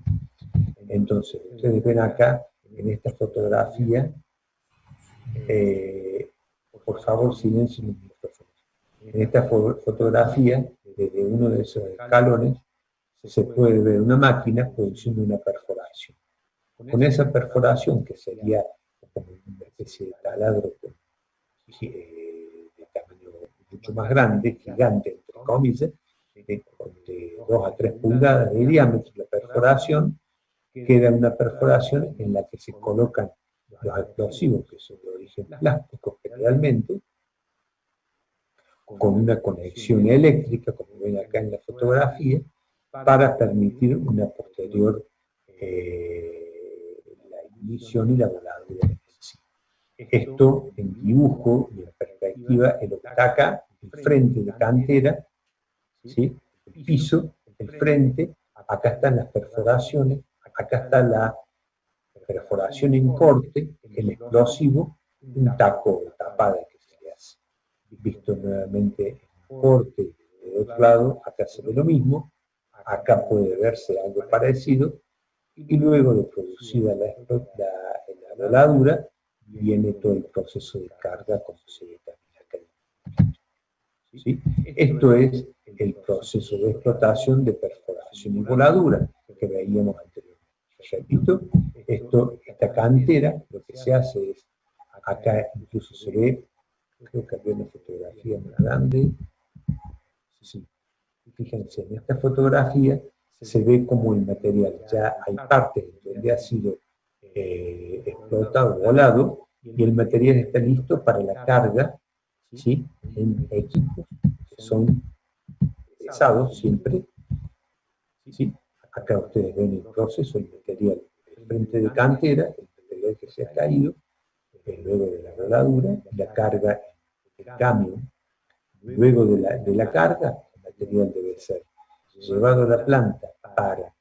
Entonces, ustedes ven acá en esta fotografía, por favor silencien los micrófonos. En esta fotografía, desde uno de esos escalones, se puede ver una máquina produciendo una perforación. Con esa perforación, que sería como una especie de taladro de tamaño mucho más grande, gigante, entre comillas, de 2 a 3 pulgadas de diámetro, la perforación, queda una perforación en la que se colocan los explosivos, que son de origen plástico generalmente, con una conexión eléctrica, como ven acá en la fotografía, para permitir una posterior la ignición y la voladura en sí. Esto en dibujo y en perspectiva es lo que está acá, el frente de cantera, ¿sí? El piso, el frente, acá están las perforaciones, acá está la perforación en corte, el explosivo, un taco tapada que se le hace. Visto nuevamente en corte de otro lado, acá se ve lo mismo, acá puede verse algo parecido, y luego de producida la voladura, viene todo el proceso de carga como se ve también acá. ¿Sí? Esto es el proceso de explotación de perforación y voladura que veíamos anteriormente. Repito, esta cantera, lo que se hace es, acá incluso se ve, creo que había una fotografía más grande, sí, fíjense, en esta fotografía se ve como el material, ya hay partes donde ha sido explotado, volado, y el material está listo para la carga, ¿sí? En equipos que son pesados siempre, ¿sí? Acá ustedes ven el proceso, el material del frente de cantera, el material que se ha caído, luego de la voladura, y la carga del camión. Luego de la carga, el material debe ser llevado a la planta para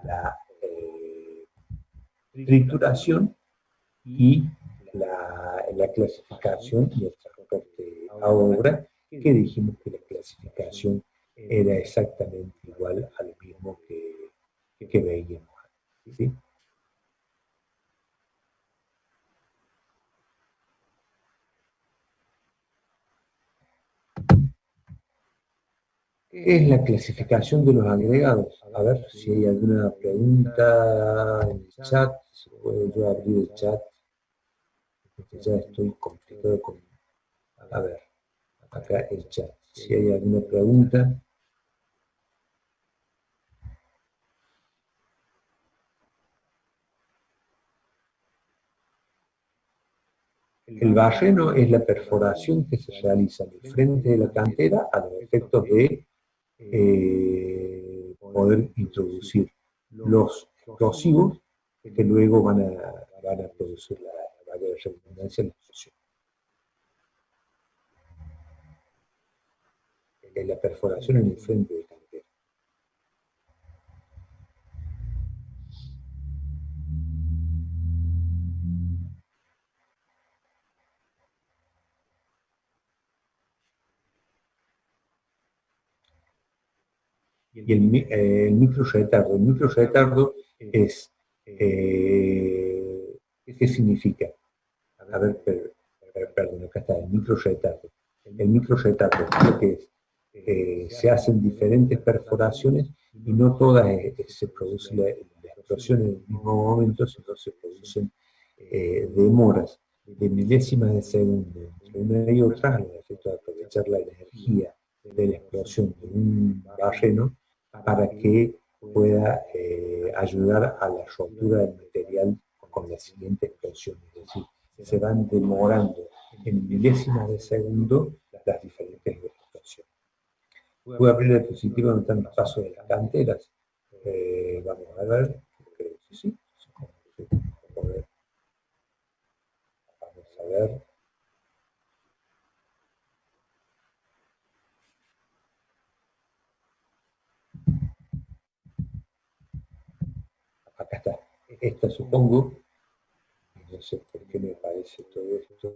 la trituración y la clasificación y el transporte a obra, que dijimos que la clasificación era exactamente igual a lo mismo que veíamos. ¿Sí? ¿Qué es la clasificación de los agregados? A ver si hay alguna pregunta en el chat. Si puedo yo abrir el chat. Porque ya estoy complicado con... A ver, acá el chat. Si hay alguna pregunta. El barreno es la perforación que se realiza en el frente de la cantera a los efectos de poder introducir los explosivos que luego van a producir la redundancia en la explosión. La perforación en el frente de cantera. Y el microretardo. El microretardo es, ¿qué significa? A ver, perdón, acá está, el microretardo. El microretardo es lo que es, se hacen diferentes perforaciones y no todas se produce la explosión en el mismo momento, sino se producen demoras de milésimas de segundo entre una y otra, al efecto de aprovechar la energía de la explosión de un barreno para que pueda ayudar a la rotura del material con la siguiente explosión. Es decir, se van demorando en milésimas de segundo las diferentes explosiones. Voy a abrir el dispositivo donde están los pasos de las canteras. Vamos a ver. Creo que sí. Vamos a ver. Acá está. Esta supongo. No sé por qué me parece todo esto.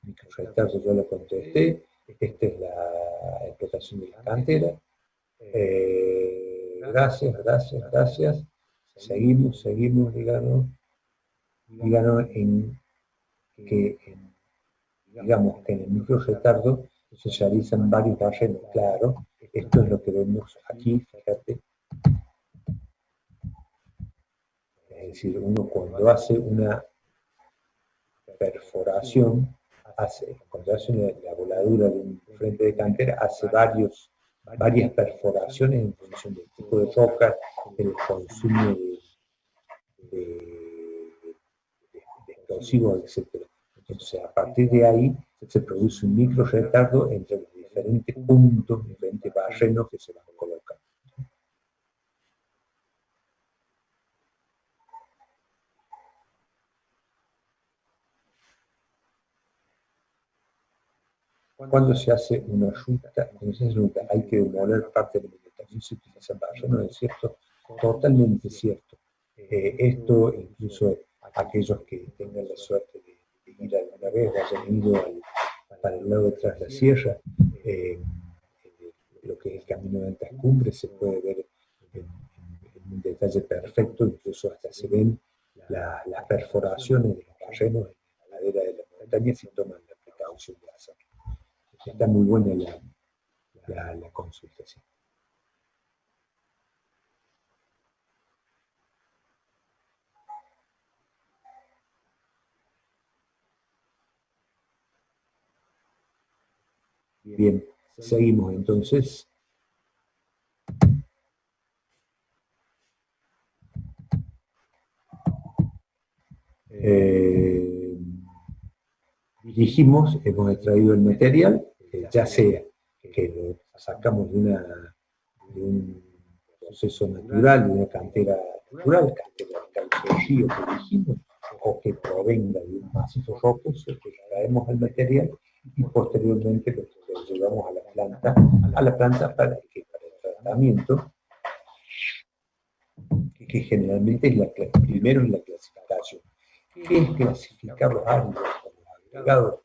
Microretardo yo lo contesté. Esta es la explotación de la cantera. Gracias. Seguimos, díganos en que, digamos que en el microretardo se realizan varios barrenos, claro. Esto es lo que vemos aquí, fíjate. Es decir, uno cuando hace una perforación, cuando hace la voladura de un frente de cantera, hace varias perforaciones en función del tipo de roca, del consumo de explosivos, etc. Entonces, a partir de ahí, se produce un micro retardo entre los diferentes puntos, diferentes barrenos que se van a colocar. Cuando se hace una ruta, hay que demoler parte de la vegetación, se utilizan barrenos, es cierto, totalmente cierto. Esto incluso aquellos que tengan la suerte de ir alguna vez o hayan ido para el lado de Tras la Sierra, lo que es el camino de altas cumbres se puede ver en un detalle perfecto, incluso hasta se ven las perforaciones de los barrenos en la ladera de la montaña si toman la precaución de hacerlo. Está muy buena la consulta, sí. Bien, seguimos entonces. Dijimos, hemos extraído el material, ya sea que lo sacamos de un proceso natural, de una cantera natural, cantera del río que dijimos, o que provenga de un macizo rocoso, que extraemos el material y posteriormente lo llevamos a la planta para el tratamiento, que generalmente es primero es la clasificación. ¿Qué es clasificar los áridos o los agregados?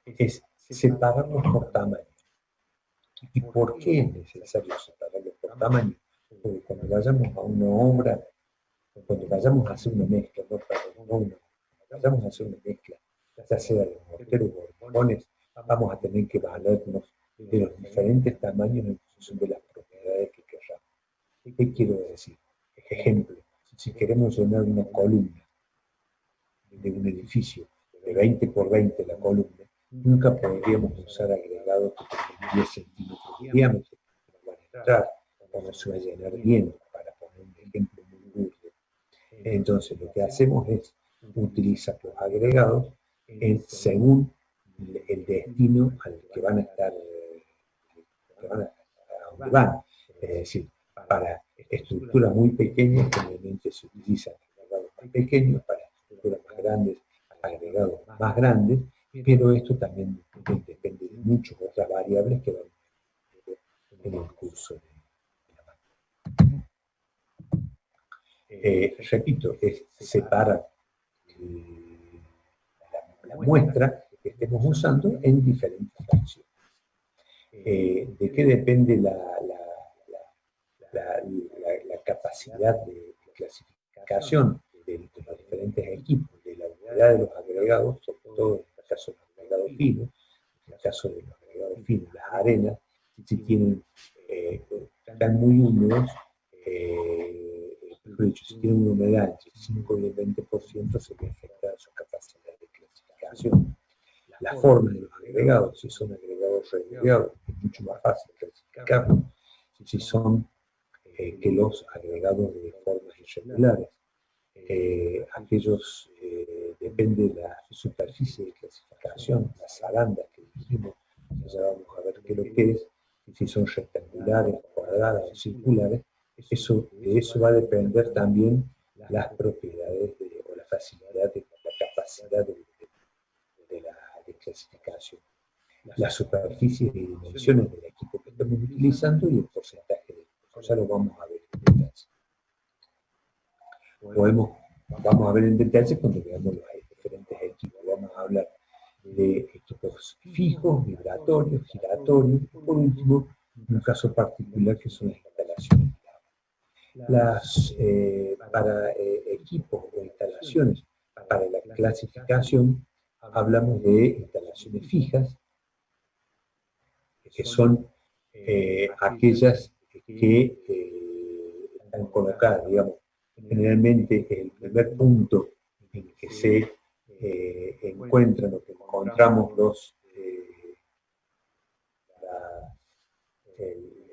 Es separarlos por tamaño. ¿Y por qué es necesario separarlos por tamaño? Porque cuando vayamos a una obra, cuando vayamos a hacer una mezcla, cuando vayamos a hacer una mezcla, ya sea de morteros o hormigones, vamos a tener que valernos de los diferentes tamaños en función de las propiedades que queramos. ¿Qué quiero decir? Ejemplo, si queremos llenar una columna de un edificio de 20 por 20 la columna, nunca podríamos usar agregados que tengan 10 centímetros de diámetro, no van a entrar, o no se va a llenar bien, para poner un ejemplo muy burdo. Entonces, lo que hacemos es utilizar los agregados según el destino al que van a estar, a donde van. Es decir, para estructuras muy pequeñas, generalmente se utilizan agregados más pequeños, para estructuras más grandes, agregados más grandes, pero esto también depende de muchas otras variables que van en el curso de la materia. Repito, es separar la muestra que estemos usando en diferentes fracciones. ¿De qué depende la capacidad de clasificación de los diferentes equipos, de la unidad de los agregados, sobre todo en el caso de los agregados finos, en el caso de los agregados finos, las arenas, si tienen, están muy húmedos, mejor dicho, si tienen una humedad entre el 5 y el 20%, se ve afectada su capacidad de clasificación. La forma de los agregados, si son agregados redondeados, es mucho más fácil clasificarlos. Si son que los agregados de formas irregulares. Aquellos depende de la superficie de clasificación, las arandas que dijimos, ya vamos a ver qué es lo que es, si son rectangulares, cuadradas o circulares, de eso va a depender también las propiedades o la facilidad, la capacidad de clasificación, las superficies y dimensiones del equipo que estamos utilizando y el porcentaje de ya lo vamos a ver en detalle. Vamos a ver en detalle cuando veamos los diferentes equipos. Vamos a hablar de equipos fijos, vibratorios, giratorios, y por último, un caso particular que son las instalaciones de agua. Para equipos o instalaciones para la clasificación, hablamos de instalaciones fijas, que son aquellas que están colocadas, digamos, generalmente el primer punto en que se encuentran o que encontramos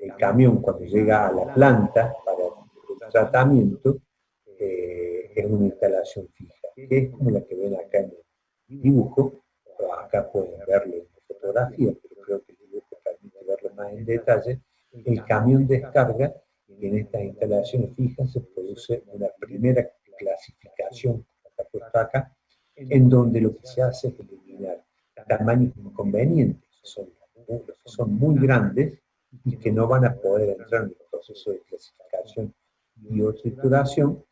el camión cuando llega a la planta para el tratamiento, es una instalación fija, que es como la que ven acá en el dibujo, o acá pueden verlo en la fotografía, pero creo que el dibujo permite verlo más en detalle. El camión descarga, y en estas instalaciones fijas se produce una primera clasificación, como está puesto acá, en donde lo que se hace es eliminar tamaños inconvenientes, que son muy grandes y que no van a poder entrar en el proceso de clasificación y biotrituración,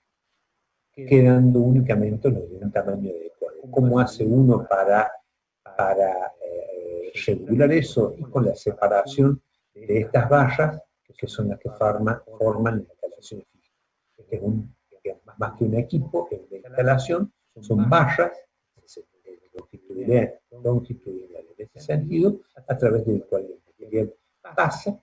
quedando únicamente los de un tamaño adecuado. ¿Cómo hace uno para regular eso? Y con la separación de estas barras, que son las que forman la instalación fija. Es más que un equipo, es una instalación, son barras longitudinales en ese sentido, a través del cual el material pasa,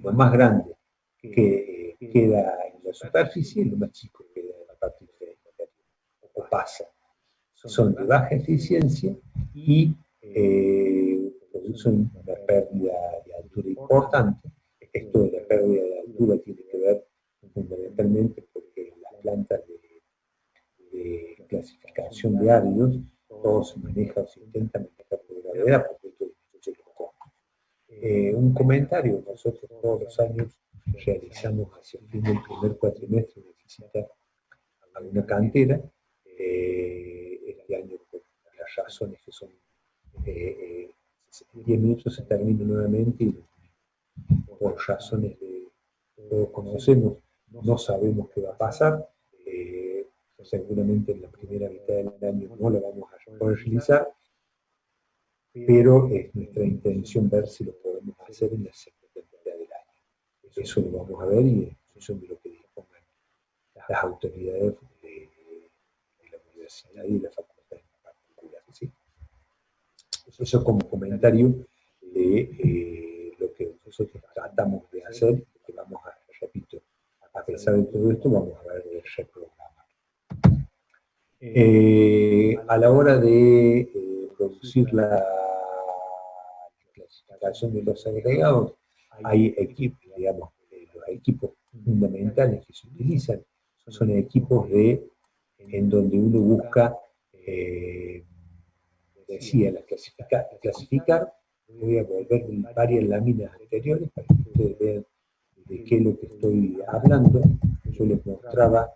lo más grande que queda en la superficie y lo más chico queda en la parte inferior, o pasa. Son de baja eficiencia y producen una pérdida de altura importante. Esto de la pérdida de altura tiene que ver fundamentalmente porque las plantas de clasificación de áridos, todo se maneja o se intenta manejar por gravedad, porque esto disminuye los costos. Un comentario: nosotros todos los años realizamos hacia el fin del primer cuatrimestre una visita a una cantera. Este año, por las razones que son 10 minutos, se termina nuevamente y por razones que todos conocemos, no sabemos qué va a pasar. Seguramente en la primera mitad del año no lo vamos a poder realizar, pero es nuestra intención ver si lo podemos hacer en la segunda mitad del año. Eso lo vamos a ver y en función de lo que dispongan las autoridades de la universidad y de la facultad en particular. ¿Sí? Eso como comentario de lo que nosotros tratamos de hacer, que vamos a, repito, a pesar de todo esto, vamos a ver de reprogramar. A la hora de producir la clasificación de los agregados, hay equipos, digamos, los equipos fundamentales que se utilizan son equipos en donde uno busca, decía, clasificar. Voy a volver varias láminas anteriores para que ustedes vean de qué es lo que estoy hablando. Yo les mostraba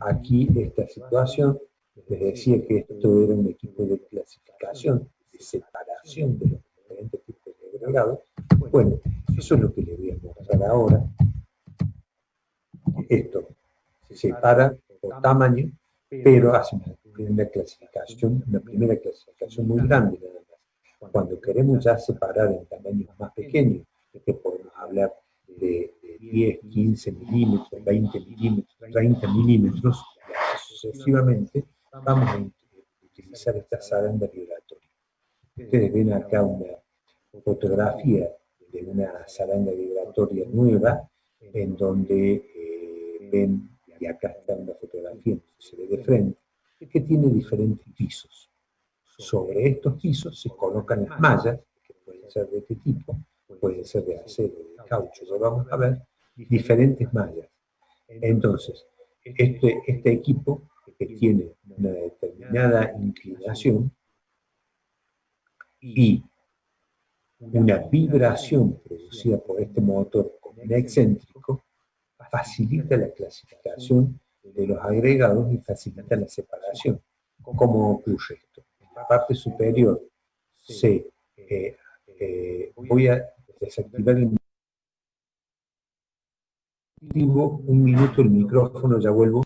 aquí esta situación. Les decía que esto era un equipo de clasificación, de separación de los diferentes tipos de agregados. Bueno, eso es lo que les voy a mostrar ahora. Esto se separa por tamaño, pero hace una primera clasificación muy grande nada más. Cuando queremos ya separar en tamaños más pequeños, que podemos hablar de 10, 15 milímetros, 20 milímetros, 30 milímetros, y así sucesivamente, vamos a utilizar esta zaranda vibratoria. Ustedes ven acá una fotografía de una zaranda vibratoria nueva, en donde ven, y acá está una fotografía, se ve de frente, que tiene diferentes pisos. Sobre estos pisos se colocan las mallas, que pueden ser de este tipo, pueden ser de acero, de caucho, lo vamos a ver, diferentes mallas. Entonces, este equipo que tiene una determinada inclinación y una vibración producida por este motor con un excéntrico, facilita la clasificación de los agregados y facilita la separación. ¿Cómo ocurre esto? En la parte superior voy a desactivar un minuto el micrófono, ya vuelvo.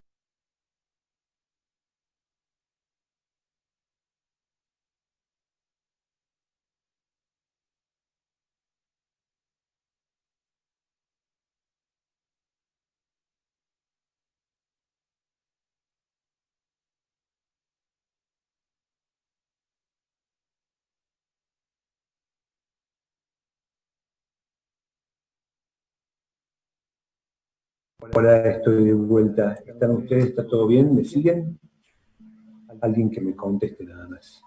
Hola, estoy de vuelta. ¿Están ustedes? ¿Está todo bien? ¿Me siguen? Alguien que me conteste nada más.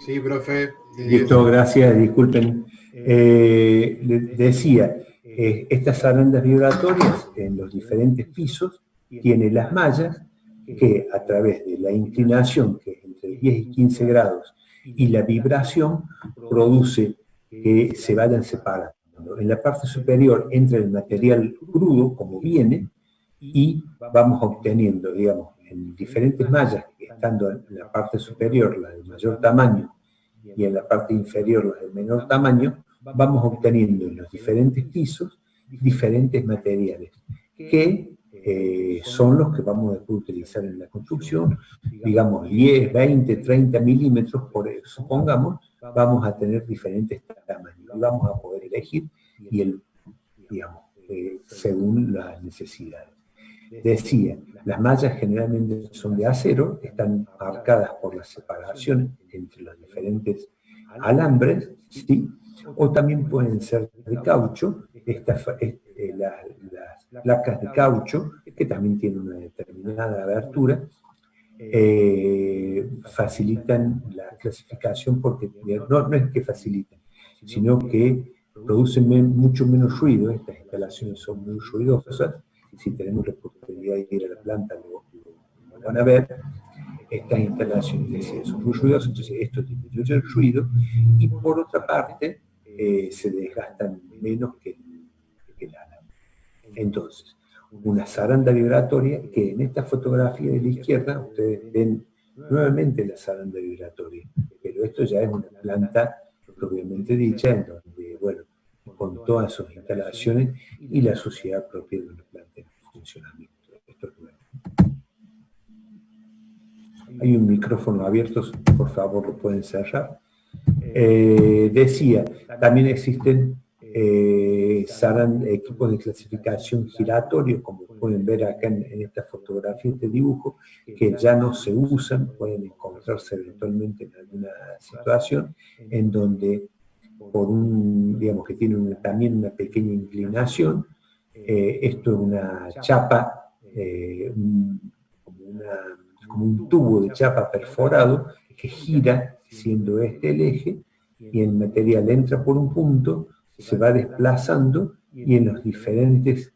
Sí, profe. Listo, gracias, disculpen. Decía, estas zarandas vibratorias en los diferentes pisos tienen las mallas que a través de la inclinación, que es entre 10 y 15 grados, y la vibración, produce que se vayan separando. En la parte superior entra el material crudo, como viene, y vamos obteniendo, digamos, en diferentes mallas, estando en la parte superior, la de mayor tamaño, y en la parte inferior, la de menor tamaño, vamos obteniendo en los diferentes pisos diferentes materiales, que son los que vamos a utilizar en la construcción, digamos 10, 20, 30 milímetros, supongamos, vamos a tener diferentes tamaños, y vamos a poder elegir, y digamos, según las necesidades. Decía, las mallas generalmente son de acero, están marcadas por la separación entre los diferentes alambres, ¿sí? O también pueden ser de caucho, las placas de caucho, que también tienen una determinada abertura, facilitan la clasificación porque no es que facilitan, sino que producen mucho menos ruido. Estas instalaciones son muy ruidosas. Si tenemos la oportunidad de ir a la planta, lo van a ver. Estas instalaciones son muy ruidosas, entonces esto disminuye el ruido, y por otra parte se desgastan menos que el alambre. Entonces, una zaranda vibratoria, que en esta fotografía de la izquierda ustedes ven nuevamente la zaranda vibratoria, pero esto ya es una planta propiamente dicha, en donde, bueno, con todas sus instalaciones y la sociedad propia de una planta en funcionamiento. Esto es nuevo. Hay un micrófono abierto, por favor lo pueden cerrar. Decía, también existen equipos de clasificación giratorios, como pueden ver acá en esta fotografía, este dibujo, que ya no se usan, pueden encontrarse eventualmente en alguna situación, en donde digamos que tiene también una pequeña inclinación. Esto es una chapa, como un tubo de chapa perforado que gira, siendo este el eje, y el material entra por un punto, se va desplazando, y en los diferentes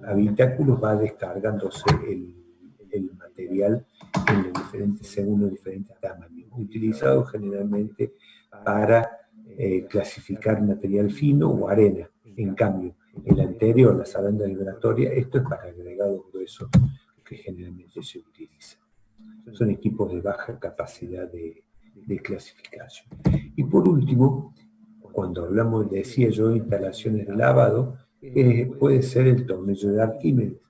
habitáculos va descargándose el material según los diferentes tamaños, utilizado generalmente para clasificar material fino o arena. En cambio, el anterior, la zaranda vibratoria, esto es para agregados gruesos que generalmente se utiliza. Son equipos de baja capacidad de clasificación. Y por último, cuando hablamos, decía yo, instalaciones de lavado, puede ser el tornillo de Arquímedes.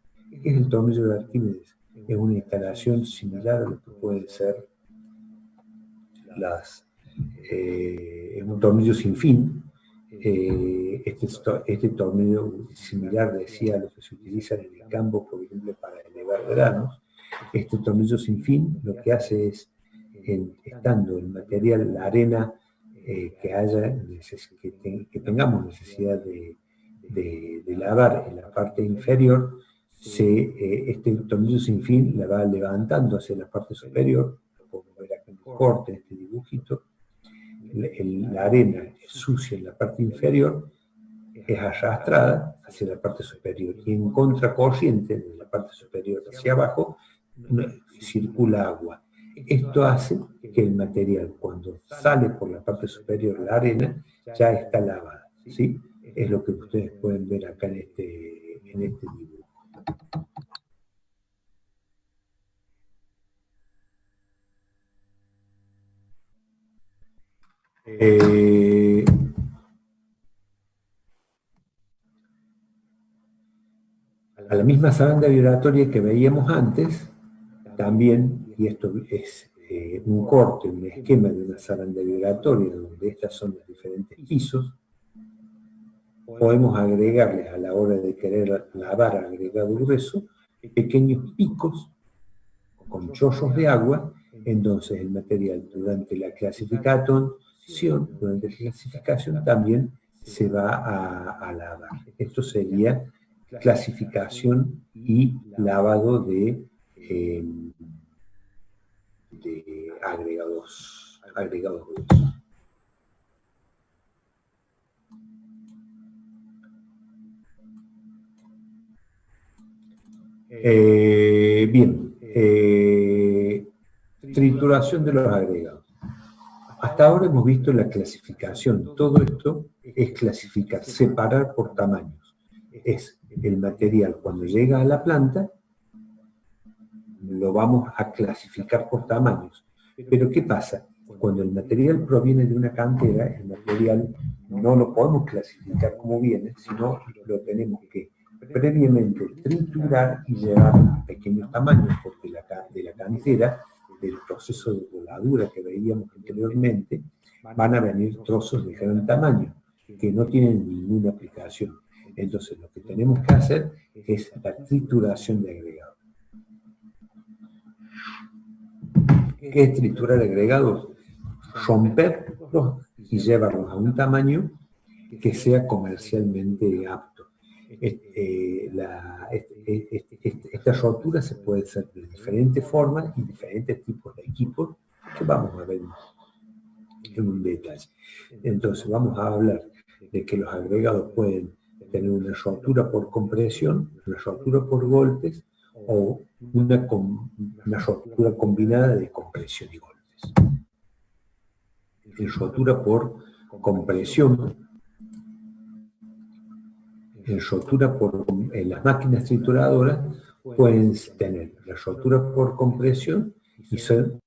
¿Qué es el tornillo de Arquímedes? Es una instalación similar a lo que pueden ser es un tornillo sin fin. Este tornillo similar, decía, a lo que se utiliza en el campo, por ejemplo, para elevar granos. Este tornillo sin fin lo que hace es, estando el material, la arena que tengamos necesidad de lavar en la parte inferior, este tornillo sin fin la va levantando hacia la parte superior. Lo podemos ver acá en el corte, en este dibujito. La arena sucia en la parte inferior es arrastrada hacia la parte superior, y en contracorriente, de la parte superior hacia abajo, circula agua. Esto hace que el material, cuando sale por la parte superior, la arena, ya está lavada, ¿sí? Es lo que ustedes pueden ver acá en este dibujo. A la misma zaranda vibratoria que veíamos antes, también, y esto es un corte, un esquema de una zaranda vibratoria, donde estas son los diferentes pisos, podemos agregarles, a la hora de querer lavar agregado grueso, pequeños picos con chorros de agua. Entonces el material durante la clasificación también se va a lavar. Esto sería clasificación y lavado de agregados gruesos. Bien, trituración de los agregados. Hasta ahora hemos visto la clasificación. Todo esto es clasificar, separar por tamaños. Es el material cuando llega a la planta, lo vamos a clasificar por tamaños. Pero ¿qué pasa? Cuando el material proviene de una cantera, el material no lo podemos clasificar como viene, sino lo tenemos que previamente triturar y llevar a pequeños tamaños, porque de la cantera, del proceso de voladura que veíamos anteriormente, van a venir trozos de gran tamaño, que no tienen ninguna aplicación. Entonces lo que tenemos que hacer es la trituración de agregados. ¿Qué es triturar agregados? Romperlos y llevarlos a un tamaño que sea comercialmente apto. Esta rotura se puede hacer de diferentes formas y diferentes tipos de equipos que vamos a ver en un detalle. Entonces vamos a hablar de que los agregados pueden tener una rotura por compresión, una rotura por golpes o una rotura combinada de compresión y golpes. En rotura por compresión, en las máquinas trituradoras pueden tener la rotura por compresión y son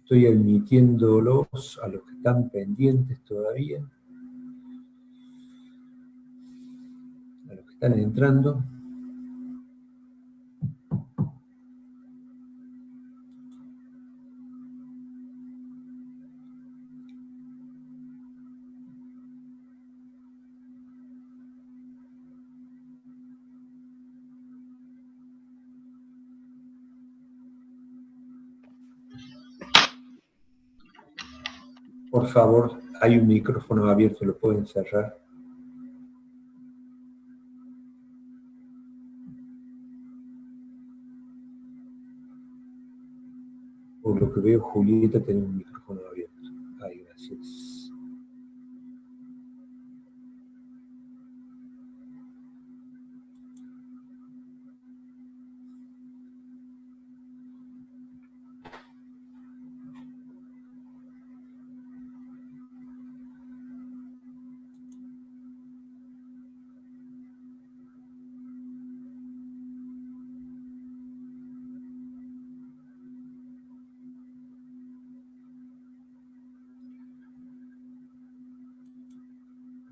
Estoy admitiéndolos a los que están pendientes todavía, a los que están entrando. Por favor, hay un micrófono abierto, ¿lo pueden cerrar? Por lo que veo, Julieta tiene un micrófono abierto. Ay, gracias.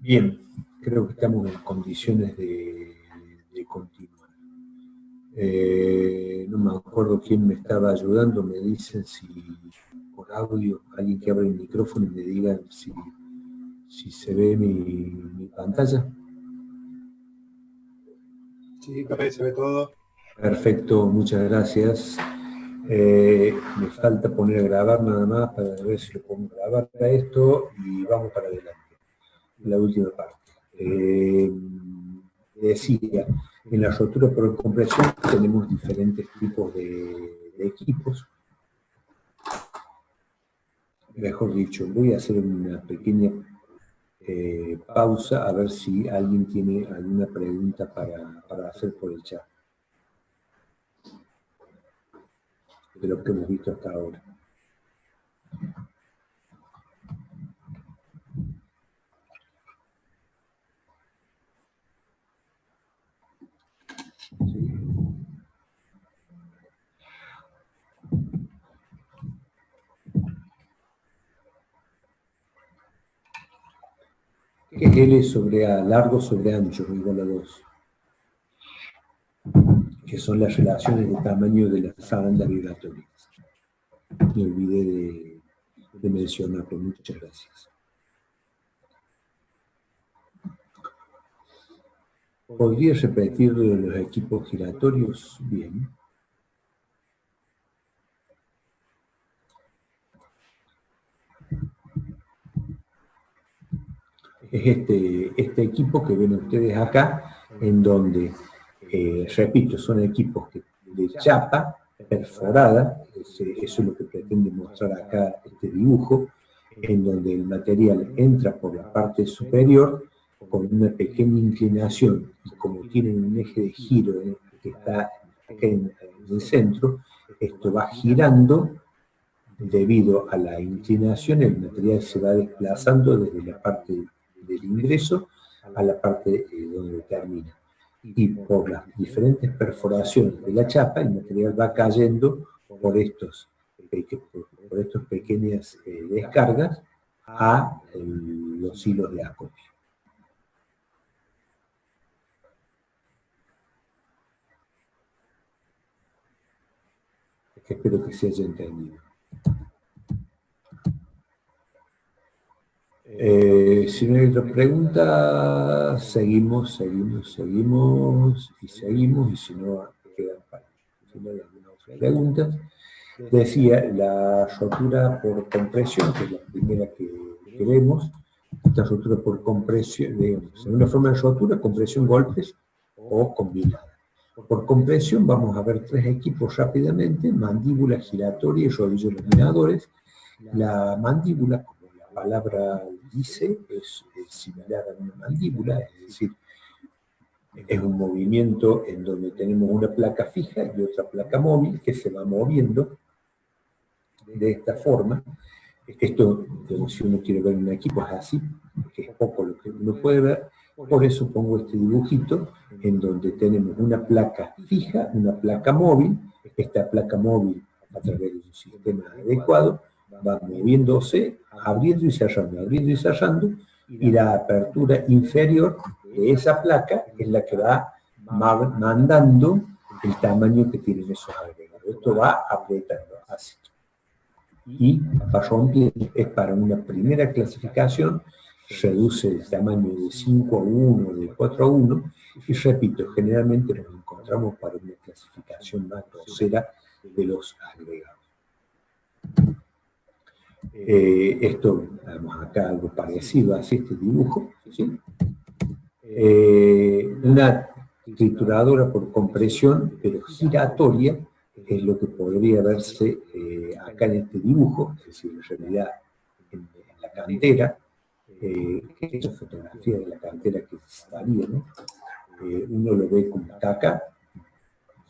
Bien, creo que estamos en condiciones de continuar. No me acuerdo quién me estaba ayudando, me dicen si por audio, alguien que abre el micrófono y me diga si se ve mi pantalla. Sí, se ve todo. Perfecto, muchas gracias. Me falta poner a grabar nada más para ver si lo podemos grabar para esto y vamos para adelante. la última parte. Decía, en la rotura por compresión tenemos diferentes tipos de equipos. Mejor dicho, voy a hacer una pequeña pausa a ver si alguien tiene alguna pregunta para hacer por el chat. De lo que hemos visto hasta ahora. ¿Sí? ¿Qué es L sobre A? Largo sobre ancho igual a 2. Que son las relaciones de tamaño de las arandas vibratorias. Me olvidé de mencionarlo. Muchas gracias. ¿Podría repetir los equipos giratorios? Bien. Es este equipo que ven ustedes acá, en donde, repito, son equipos de chapa perforada, eso es lo que pretende mostrar acá este dibujo, en donde el material entra por la parte superior con una pequeña inclinación, y como tienen un eje de giro que está en el centro, esto va girando. Debido a la inclinación, el material se va desplazando desde la parte del ingreso a la parte donde termina. Y por las diferentes perforaciones de la chapa, el material va cayendo por estos pequeñas descargas a los hilos de acopio. Espero que se haya entendido. Si no hay otra pregunta, seguimos, y si no quedan si no hay alguna otra pregunta. Decía, la rotura por compresión, que es la primera que vemos, esta rotura por compresión, digamos, en una forma de rotura, compresión, golpes o combinada. Por compresión vamos a ver tres equipos rápidamente: mandíbula, giratoria y rodillos laminadores. La mandíbula, como la palabra dice, es similar a una mandíbula, es decir, es un movimiento en donde tenemos una placa fija y otra placa móvil que se va moviendo de esta forma. Esto, si uno quiere ver un equipo, es así, que es poco lo que uno puede ver. Por eso pongo este dibujito en donde tenemos una placa fija, una placa móvil. Esta placa móvil, a través de un sistema adecuado, va moviéndose, abriendo y cerrando, y la apertura inferior de esa placa es la que va mandando el tamaño que tienen esos agregados. Esto va apretando así. Y va rompiendo. Es para una primera clasificación, reduce el tamaño de 5 a 1, de 4 a 1, y repito, generalmente nos encontramos para una clasificación más grosera de los agregados. Esto, vemos acá algo parecido a este dibujo, ¿sí? Una trituradora por compresión, pero giratoria, es lo que podría verse acá en este dibujo, es decir, en realidad en la cantera. Esta fotografía de la cantera que estaría, ¿no? Uno lo ve como está acá, un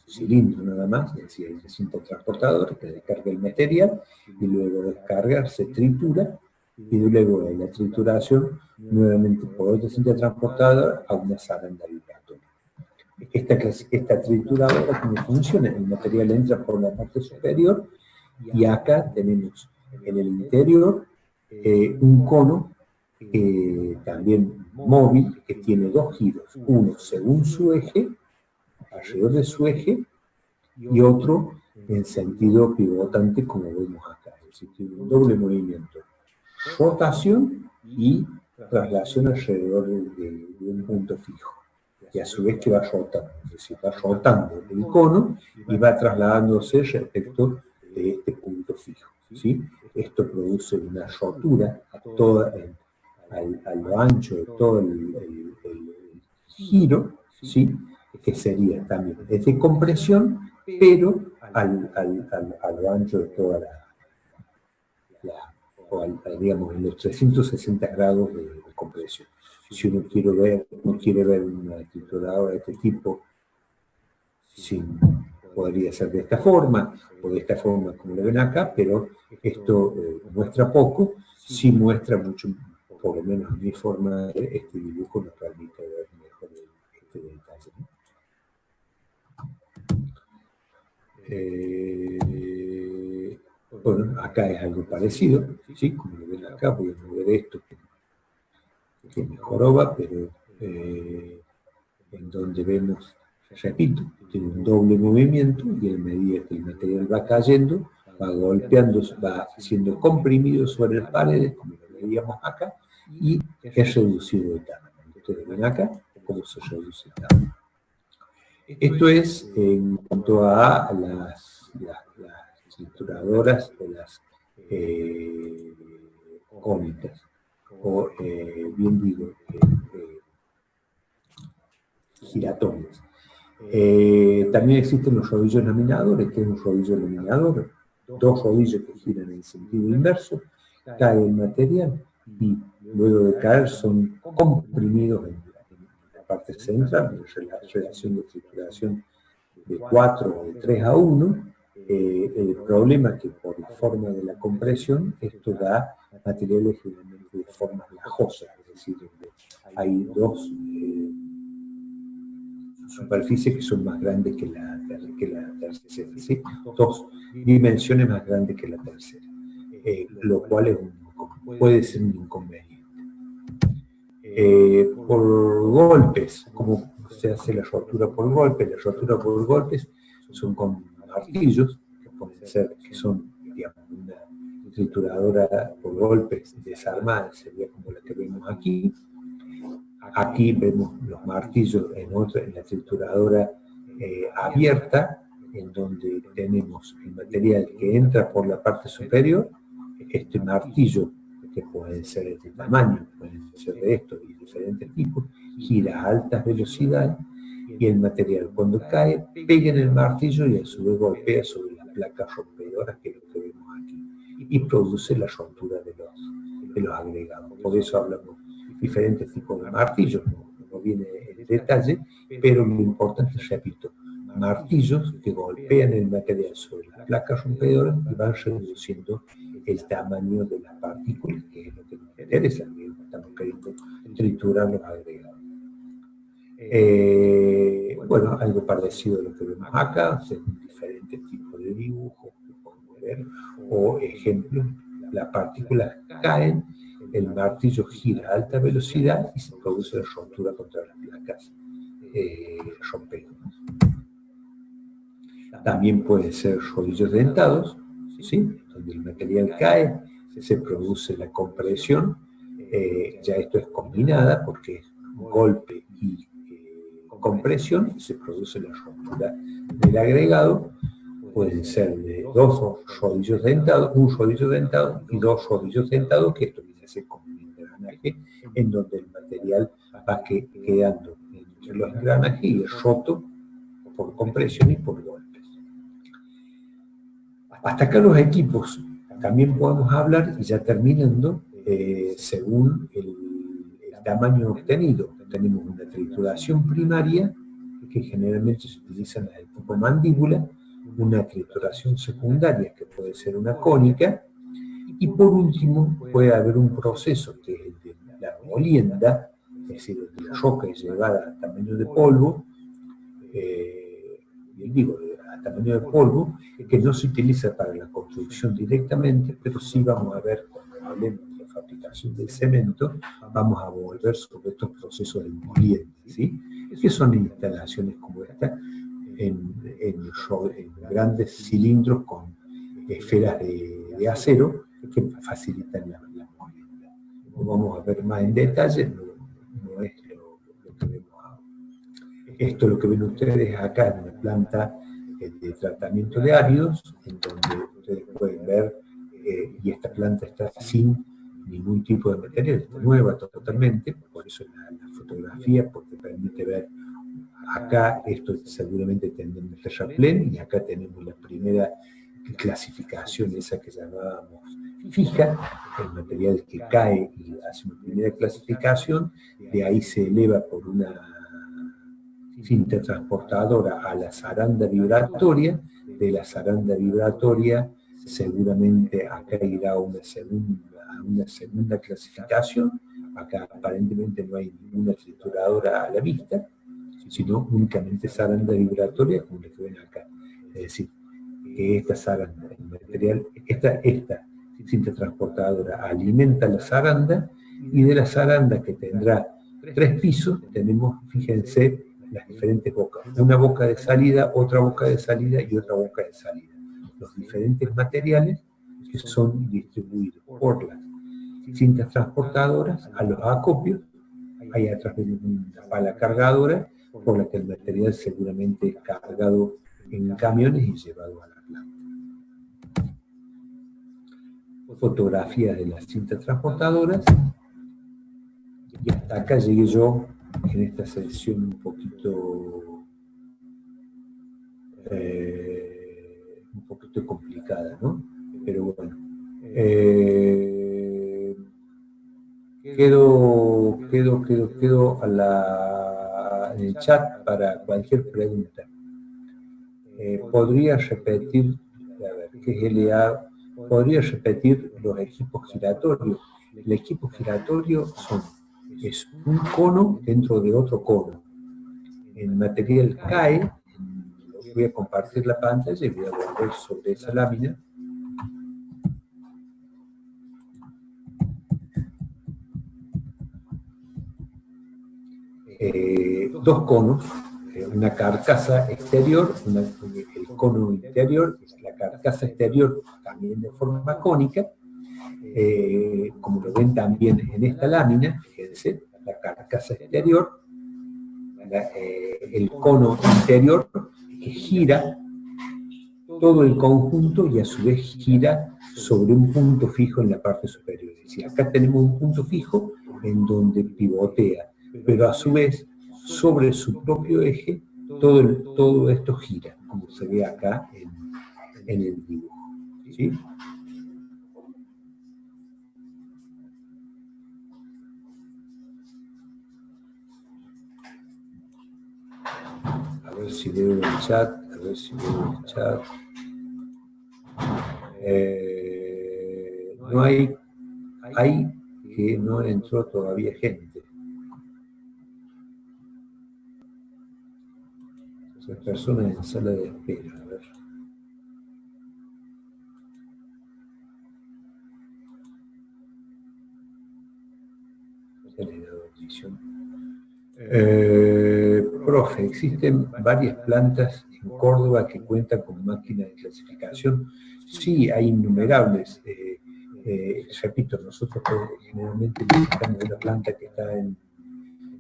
cilindro nada más, es decir, el cinta transportador que descarga el material, y luego de descargar se tritura, y luego de la trituración nuevamente por otra cinta transportadora a una zaranda vibratoria. Esta trituradora, ¿cómo funciona? El material entra por la parte superior, y acá tenemos en el interior un cono también móvil, que tiene dos giros, uno según su eje, alrededor de su eje, y otro en sentido pivotante, como vemos acá. Es decir, tiene un doble movimiento: rotación y traslación alrededor de un punto fijo, y a su vez que va rotando, es decir, va rotando el cono y va trasladándose respecto de este punto fijo, ¿sí? Esto produce una rotura a lo ancho de todo el giro, ¿sí? Que sería también es de compresión, pero a lo ancho de toda digamos, en los 360 grados de compresión. Si uno quiere ver una trituradora de este tipo, podría ser de esta forma, o de esta forma como lo ven acá, pero esto muestra poco, sí muestra mucho, por lo menos en mi forma, este dibujo nos permite ver mejor este detalle. Bueno, acá es algo parecido, ¿sí? Como lo ven acá, voy a mover esto que mejoraba, pero en donde vemos, repito, tiene un doble movimiento y a medida que el material va cayendo, va golpeando, va siendo comprimido sobre las paredes, como lo veíamos acá, y es reducido de tamaño. Ustedes ven acá cómo se reduce el tamaño. Esto es en cuanto a las trituradoras o las cónicas, o bien digo, giratones. También existen los rodillos laminadores, que es un rodillo laminador, dos rodillos que giran en sentido inverso, cae el material y luego de caer son comprimidos en la parte central, la relación de trituración de 4 o de 3 a 1. El problema es que por la forma de la compresión, esto da materiales generalmente de formas lajosas, es decir, donde hay dos superficies que son más grandes que la tercera, ¿sí? Dos dimensiones más grandes que la tercera, lo cual puede ser un inconveniente. Por golpes, como se hace la rotura por golpes, la rotura por golpes son con martillos, que pueden ser, que son, digamos, una trituradora por golpes desarmada, sería como la que vemos aquí. Aquí vemos los martillos en la trituradora abierta, en donde tenemos el material que entra por la parte superior. Este martillo, que pueden ser de este tamaño, pueden ser de estos y diferentes tipos, gira a altas velocidades y el material cuando cae pega en el martillo y a su vez golpea sobre las placas rompedoras, que es lo que vemos aquí, y produce la rotura de los agregados. Por eso hablamos diferentes tipos de martillos, no viene en detalle, pero lo importante, repito, martillos que golpean el material sobre las placas rompedoras y van reduciendo el tamaño de las partículas, que es lo que nos interesa, que estamos queriendo triturar los agregados. Bueno, algo parecido a lo que vemos acá, según diferentes tipos de dibujos que podemos ver, o ejemplos, las partículas caen, el martillo gira a alta velocidad y se produce la rotura contra las placas rompedoras. También pueden ser rodillos dentados, ¿sí? Donde el material cae, se produce la compresión, ya esto es combinada porque es golpe y compresión y se produce la rotura del agregado. Pueden ser de dos rodillos dentados, un rodillo dentado y dos rodillos dentados, que esto viene a ser como un engranaje, en donde el material va quedando entre los engranajes y es roto por compresión y por golpes. Hasta acá los equipos. También podemos hablar, y ya terminando, según el tamaño obtenido. Tenemos una trituración primaria, que generalmente se utiliza en el tipo mandíbula, una trituración secundaria, que puede ser una cónica, y por último puede haber un proceso que es el de la molienda, es decir, la roca es llevada a tamaño de polvo, a tamaño de polvo, que no se utiliza para la construcción directamente, pero sí vamos a ver cuando hablemos de la fabricación del cemento, vamos a volver sobre estos procesos de molienda, ¿sí? Que son instalaciones como esta, en grandes cilindros con esferas de acero que facilitan la molienda. Lo vamos a ver más en detalle, no es lo que vemos ahora. Esto lo que ven ustedes acá en una planta de tratamiento de áridos, en donde ustedes pueden ver, y esta planta está sin ningún tipo de material, está nueva totalmente, por eso la fotografía, porque permite ver, acá esto seguramente tenemos el terraplén, y acá tenemos la primera clasificación, esa que llamábamos fija, el material que cae y hace una primera clasificación, de ahí se eleva por una cinta transportadora a la zaranda vibratoria, de la zaranda vibratoria seguramente acá irá a una segunda clasificación, acá aparentemente no hay ninguna trituradora a la vista, sino únicamente zaranda vibratoria como la que ven acá. Es decir, que esta zaranda, el material, esta cinta transportadora alimenta la zaranda, y de la zaranda, que tendrá 3 pisos, tenemos, fíjense, las diferentes bocas. Una boca de salida, otra boca de salida y otra boca de salida. Los diferentes materiales que son distribuidos por las cintas transportadoras a los acopios. Ahí atrás viene una pala cargadora por la que el material seguramente es cargado en camiones y llevado a la planta. Fotografías de las cintas transportadoras. Y hasta acá llegué yo en esta sesión un poquito complicada, ¿no? Pero bueno. Quedo en el chat para cualquier pregunta. ¿Podría repetir, a ver, qué es LA? ¿Podría repetir los equipos giratorios? El equipo giratorio es un cono dentro de otro cono. El material cae, voy a compartir la pantalla y voy a volver sobre esa lámina. Dos conos, una carcasa exterior, el cono interior, la carcasa exterior también de forma cónica, como lo ven también en esta lámina, fíjense, la carcasa exterior, el cono interior que gira todo el conjunto y a su vez gira sobre un punto fijo en la parte superior. Es decir, acá tenemos un punto fijo en donde pivotea, pero a su vez sobre su propio eje todo esto gira, como se ve acá en el dibujo, ¿sí? A ver si veo el chat, no hay que no entró todavía gente. Las personas en sala de espera, a ver. Profe, existen varias plantas en Córdoba que cuentan con máquinas de clasificación. Sí, hay innumerables. Repito, nosotros generalmente visitamos una planta que está en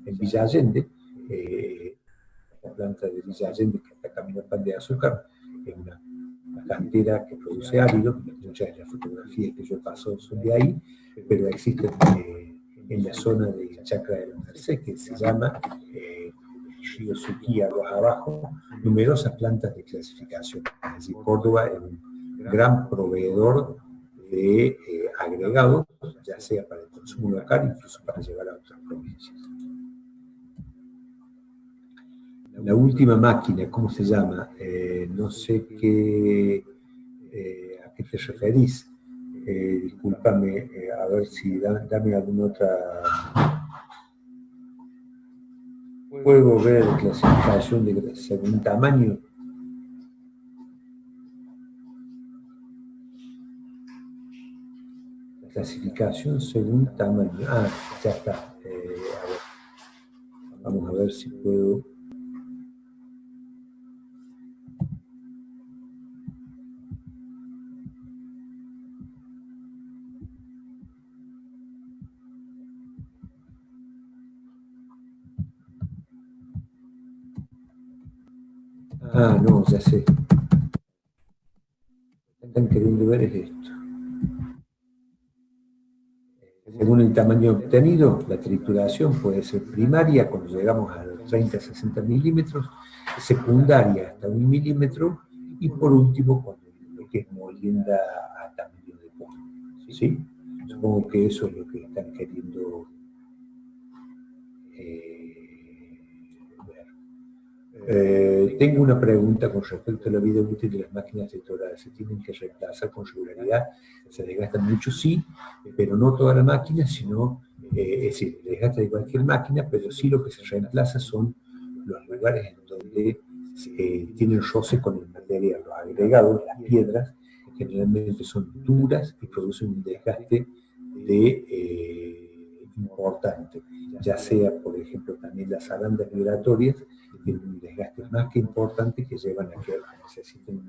Villa Allende, la planta de Villa Allende que está camino al Pan de Azúcar, es una cantera que produce árido. Muchas de las fotografías que yo paso son de ahí, pero existen en la zona de Chacra de la Merced, que se llama Río Suquía, abajo, numerosas plantas de clasificación. Es decir, Córdoba es un gran proveedor de agregados, ya sea para el consumo local, incluso para llevar a otras provincias. La última máquina, ¿cómo se llama? No sé a qué te referís. Discúlpame, a ver si dame alguna otra. ¿Puedo ver clasificación de según tamaño? Clasificación según tamaño. Ah, ya está. A ver. Vamos a ver si puedo. Ah, no, ya sé. Están queriendo ver es esto. el tamaño obtenido, la trituración puede ser primaria cuando llegamos a 30 a 60 milímetros, secundaria hasta 1 milímetro, y por último cuando lo que es molienda a tamaño de polvo. ¿Sí? Supongo que eso es lo que están queriendo ver. Tengo una pregunta con respecto a la vida útil de las máquinas trituradoras. ¿Se tienen que reemplazar con regularidad? ¿Se desgastan mucho? Sí, pero no toda la máquina, sino, es decir, desgasta de cualquier máquina, pero sí lo que se reemplaza son los lugares en donde tienen roce con el material. Los agregados, las piedras, generalmente son duras y producen un desgaste importante, ya sea, por ejemplo, también las arandas migratorias, que tienen un desgaste más que importante, que llevan a que necesiten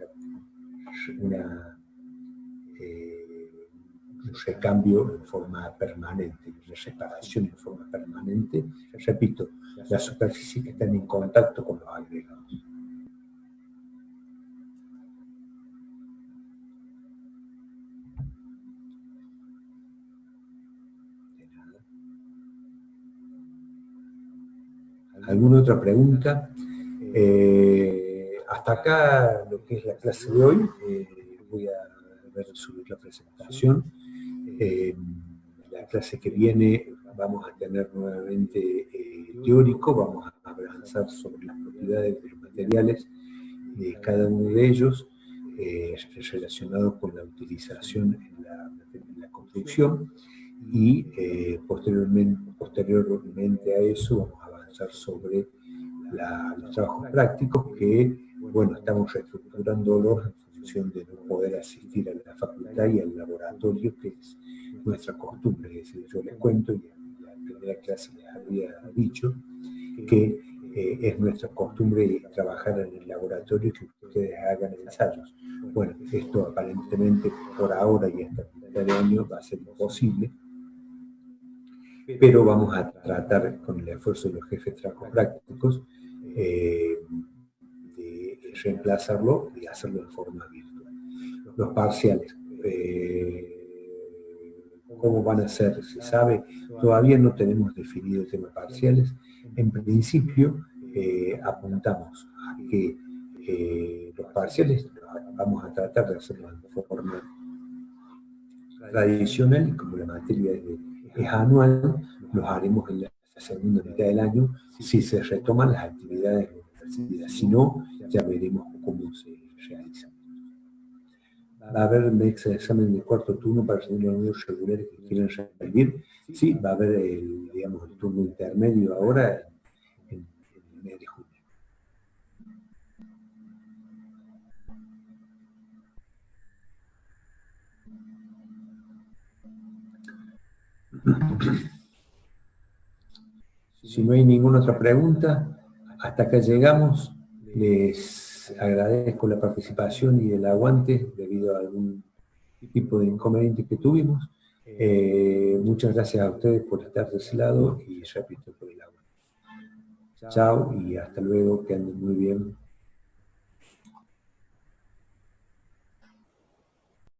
un recambio en forma permanente, una reparación en forma permanente. Repito, las superficies que están en contacto con los agregados. ¿Alguna otra pregunta? Hasta acá lo que es la clase de hoy. Voy a subir la presentación. La clase que viene vamos a tener nuevamente teórico, vamos a avanzar sobre las propiedades de los materiales de cada uno de ellos, relacionado con la utilización en la construcción, y posteriormente a eso vamos a avanzar sobre los trabajos prácticos que, bueno, estamos reestructurándolos en función de no poder asistir a la facultad y al laboratorio, que es nuestra costumbre. Es decir, yo les cuento, y en la primera clase les había dicho, que es nuestra costumbre trabajar en el laboratorio y que ustedes hagan ensayos. Bueno, esto aparentemente por ahora y hasta mitad de año va a ser imposible, pero vamos a tratar con el esfuerzo de los jefes de trabajos prácticos de reemplazarlo y hacerlo en forma virtual. Los parciales, ¿cómo van a ser? ¿Se sabe? Todavía no tenemos definido el tema parciales. En principio, apuntamos a que los parciales vamos a tratar de hacerlo en forma tradicional, y como la materia es anual, los haremos en la segunda mitad del año si se retoman las actividades de la universidad. Si no, ya veremos cómo se realiza. ¿Va a haber un examen de cuarto turno para los alumnos regulares que quieran rendir? Sí, va a haber el turno intermedio ahora en el mes de junio. Si no hay ninguna otra pregunta, hasta acá llegamos. Les agradezco la participación y el aguante debido a algún tipo de inconveniente que tuvimos. Muchas gracias a ustedes por estar de ese lado y repito por el aguante. Chao y hasta luego, que anden muy bien.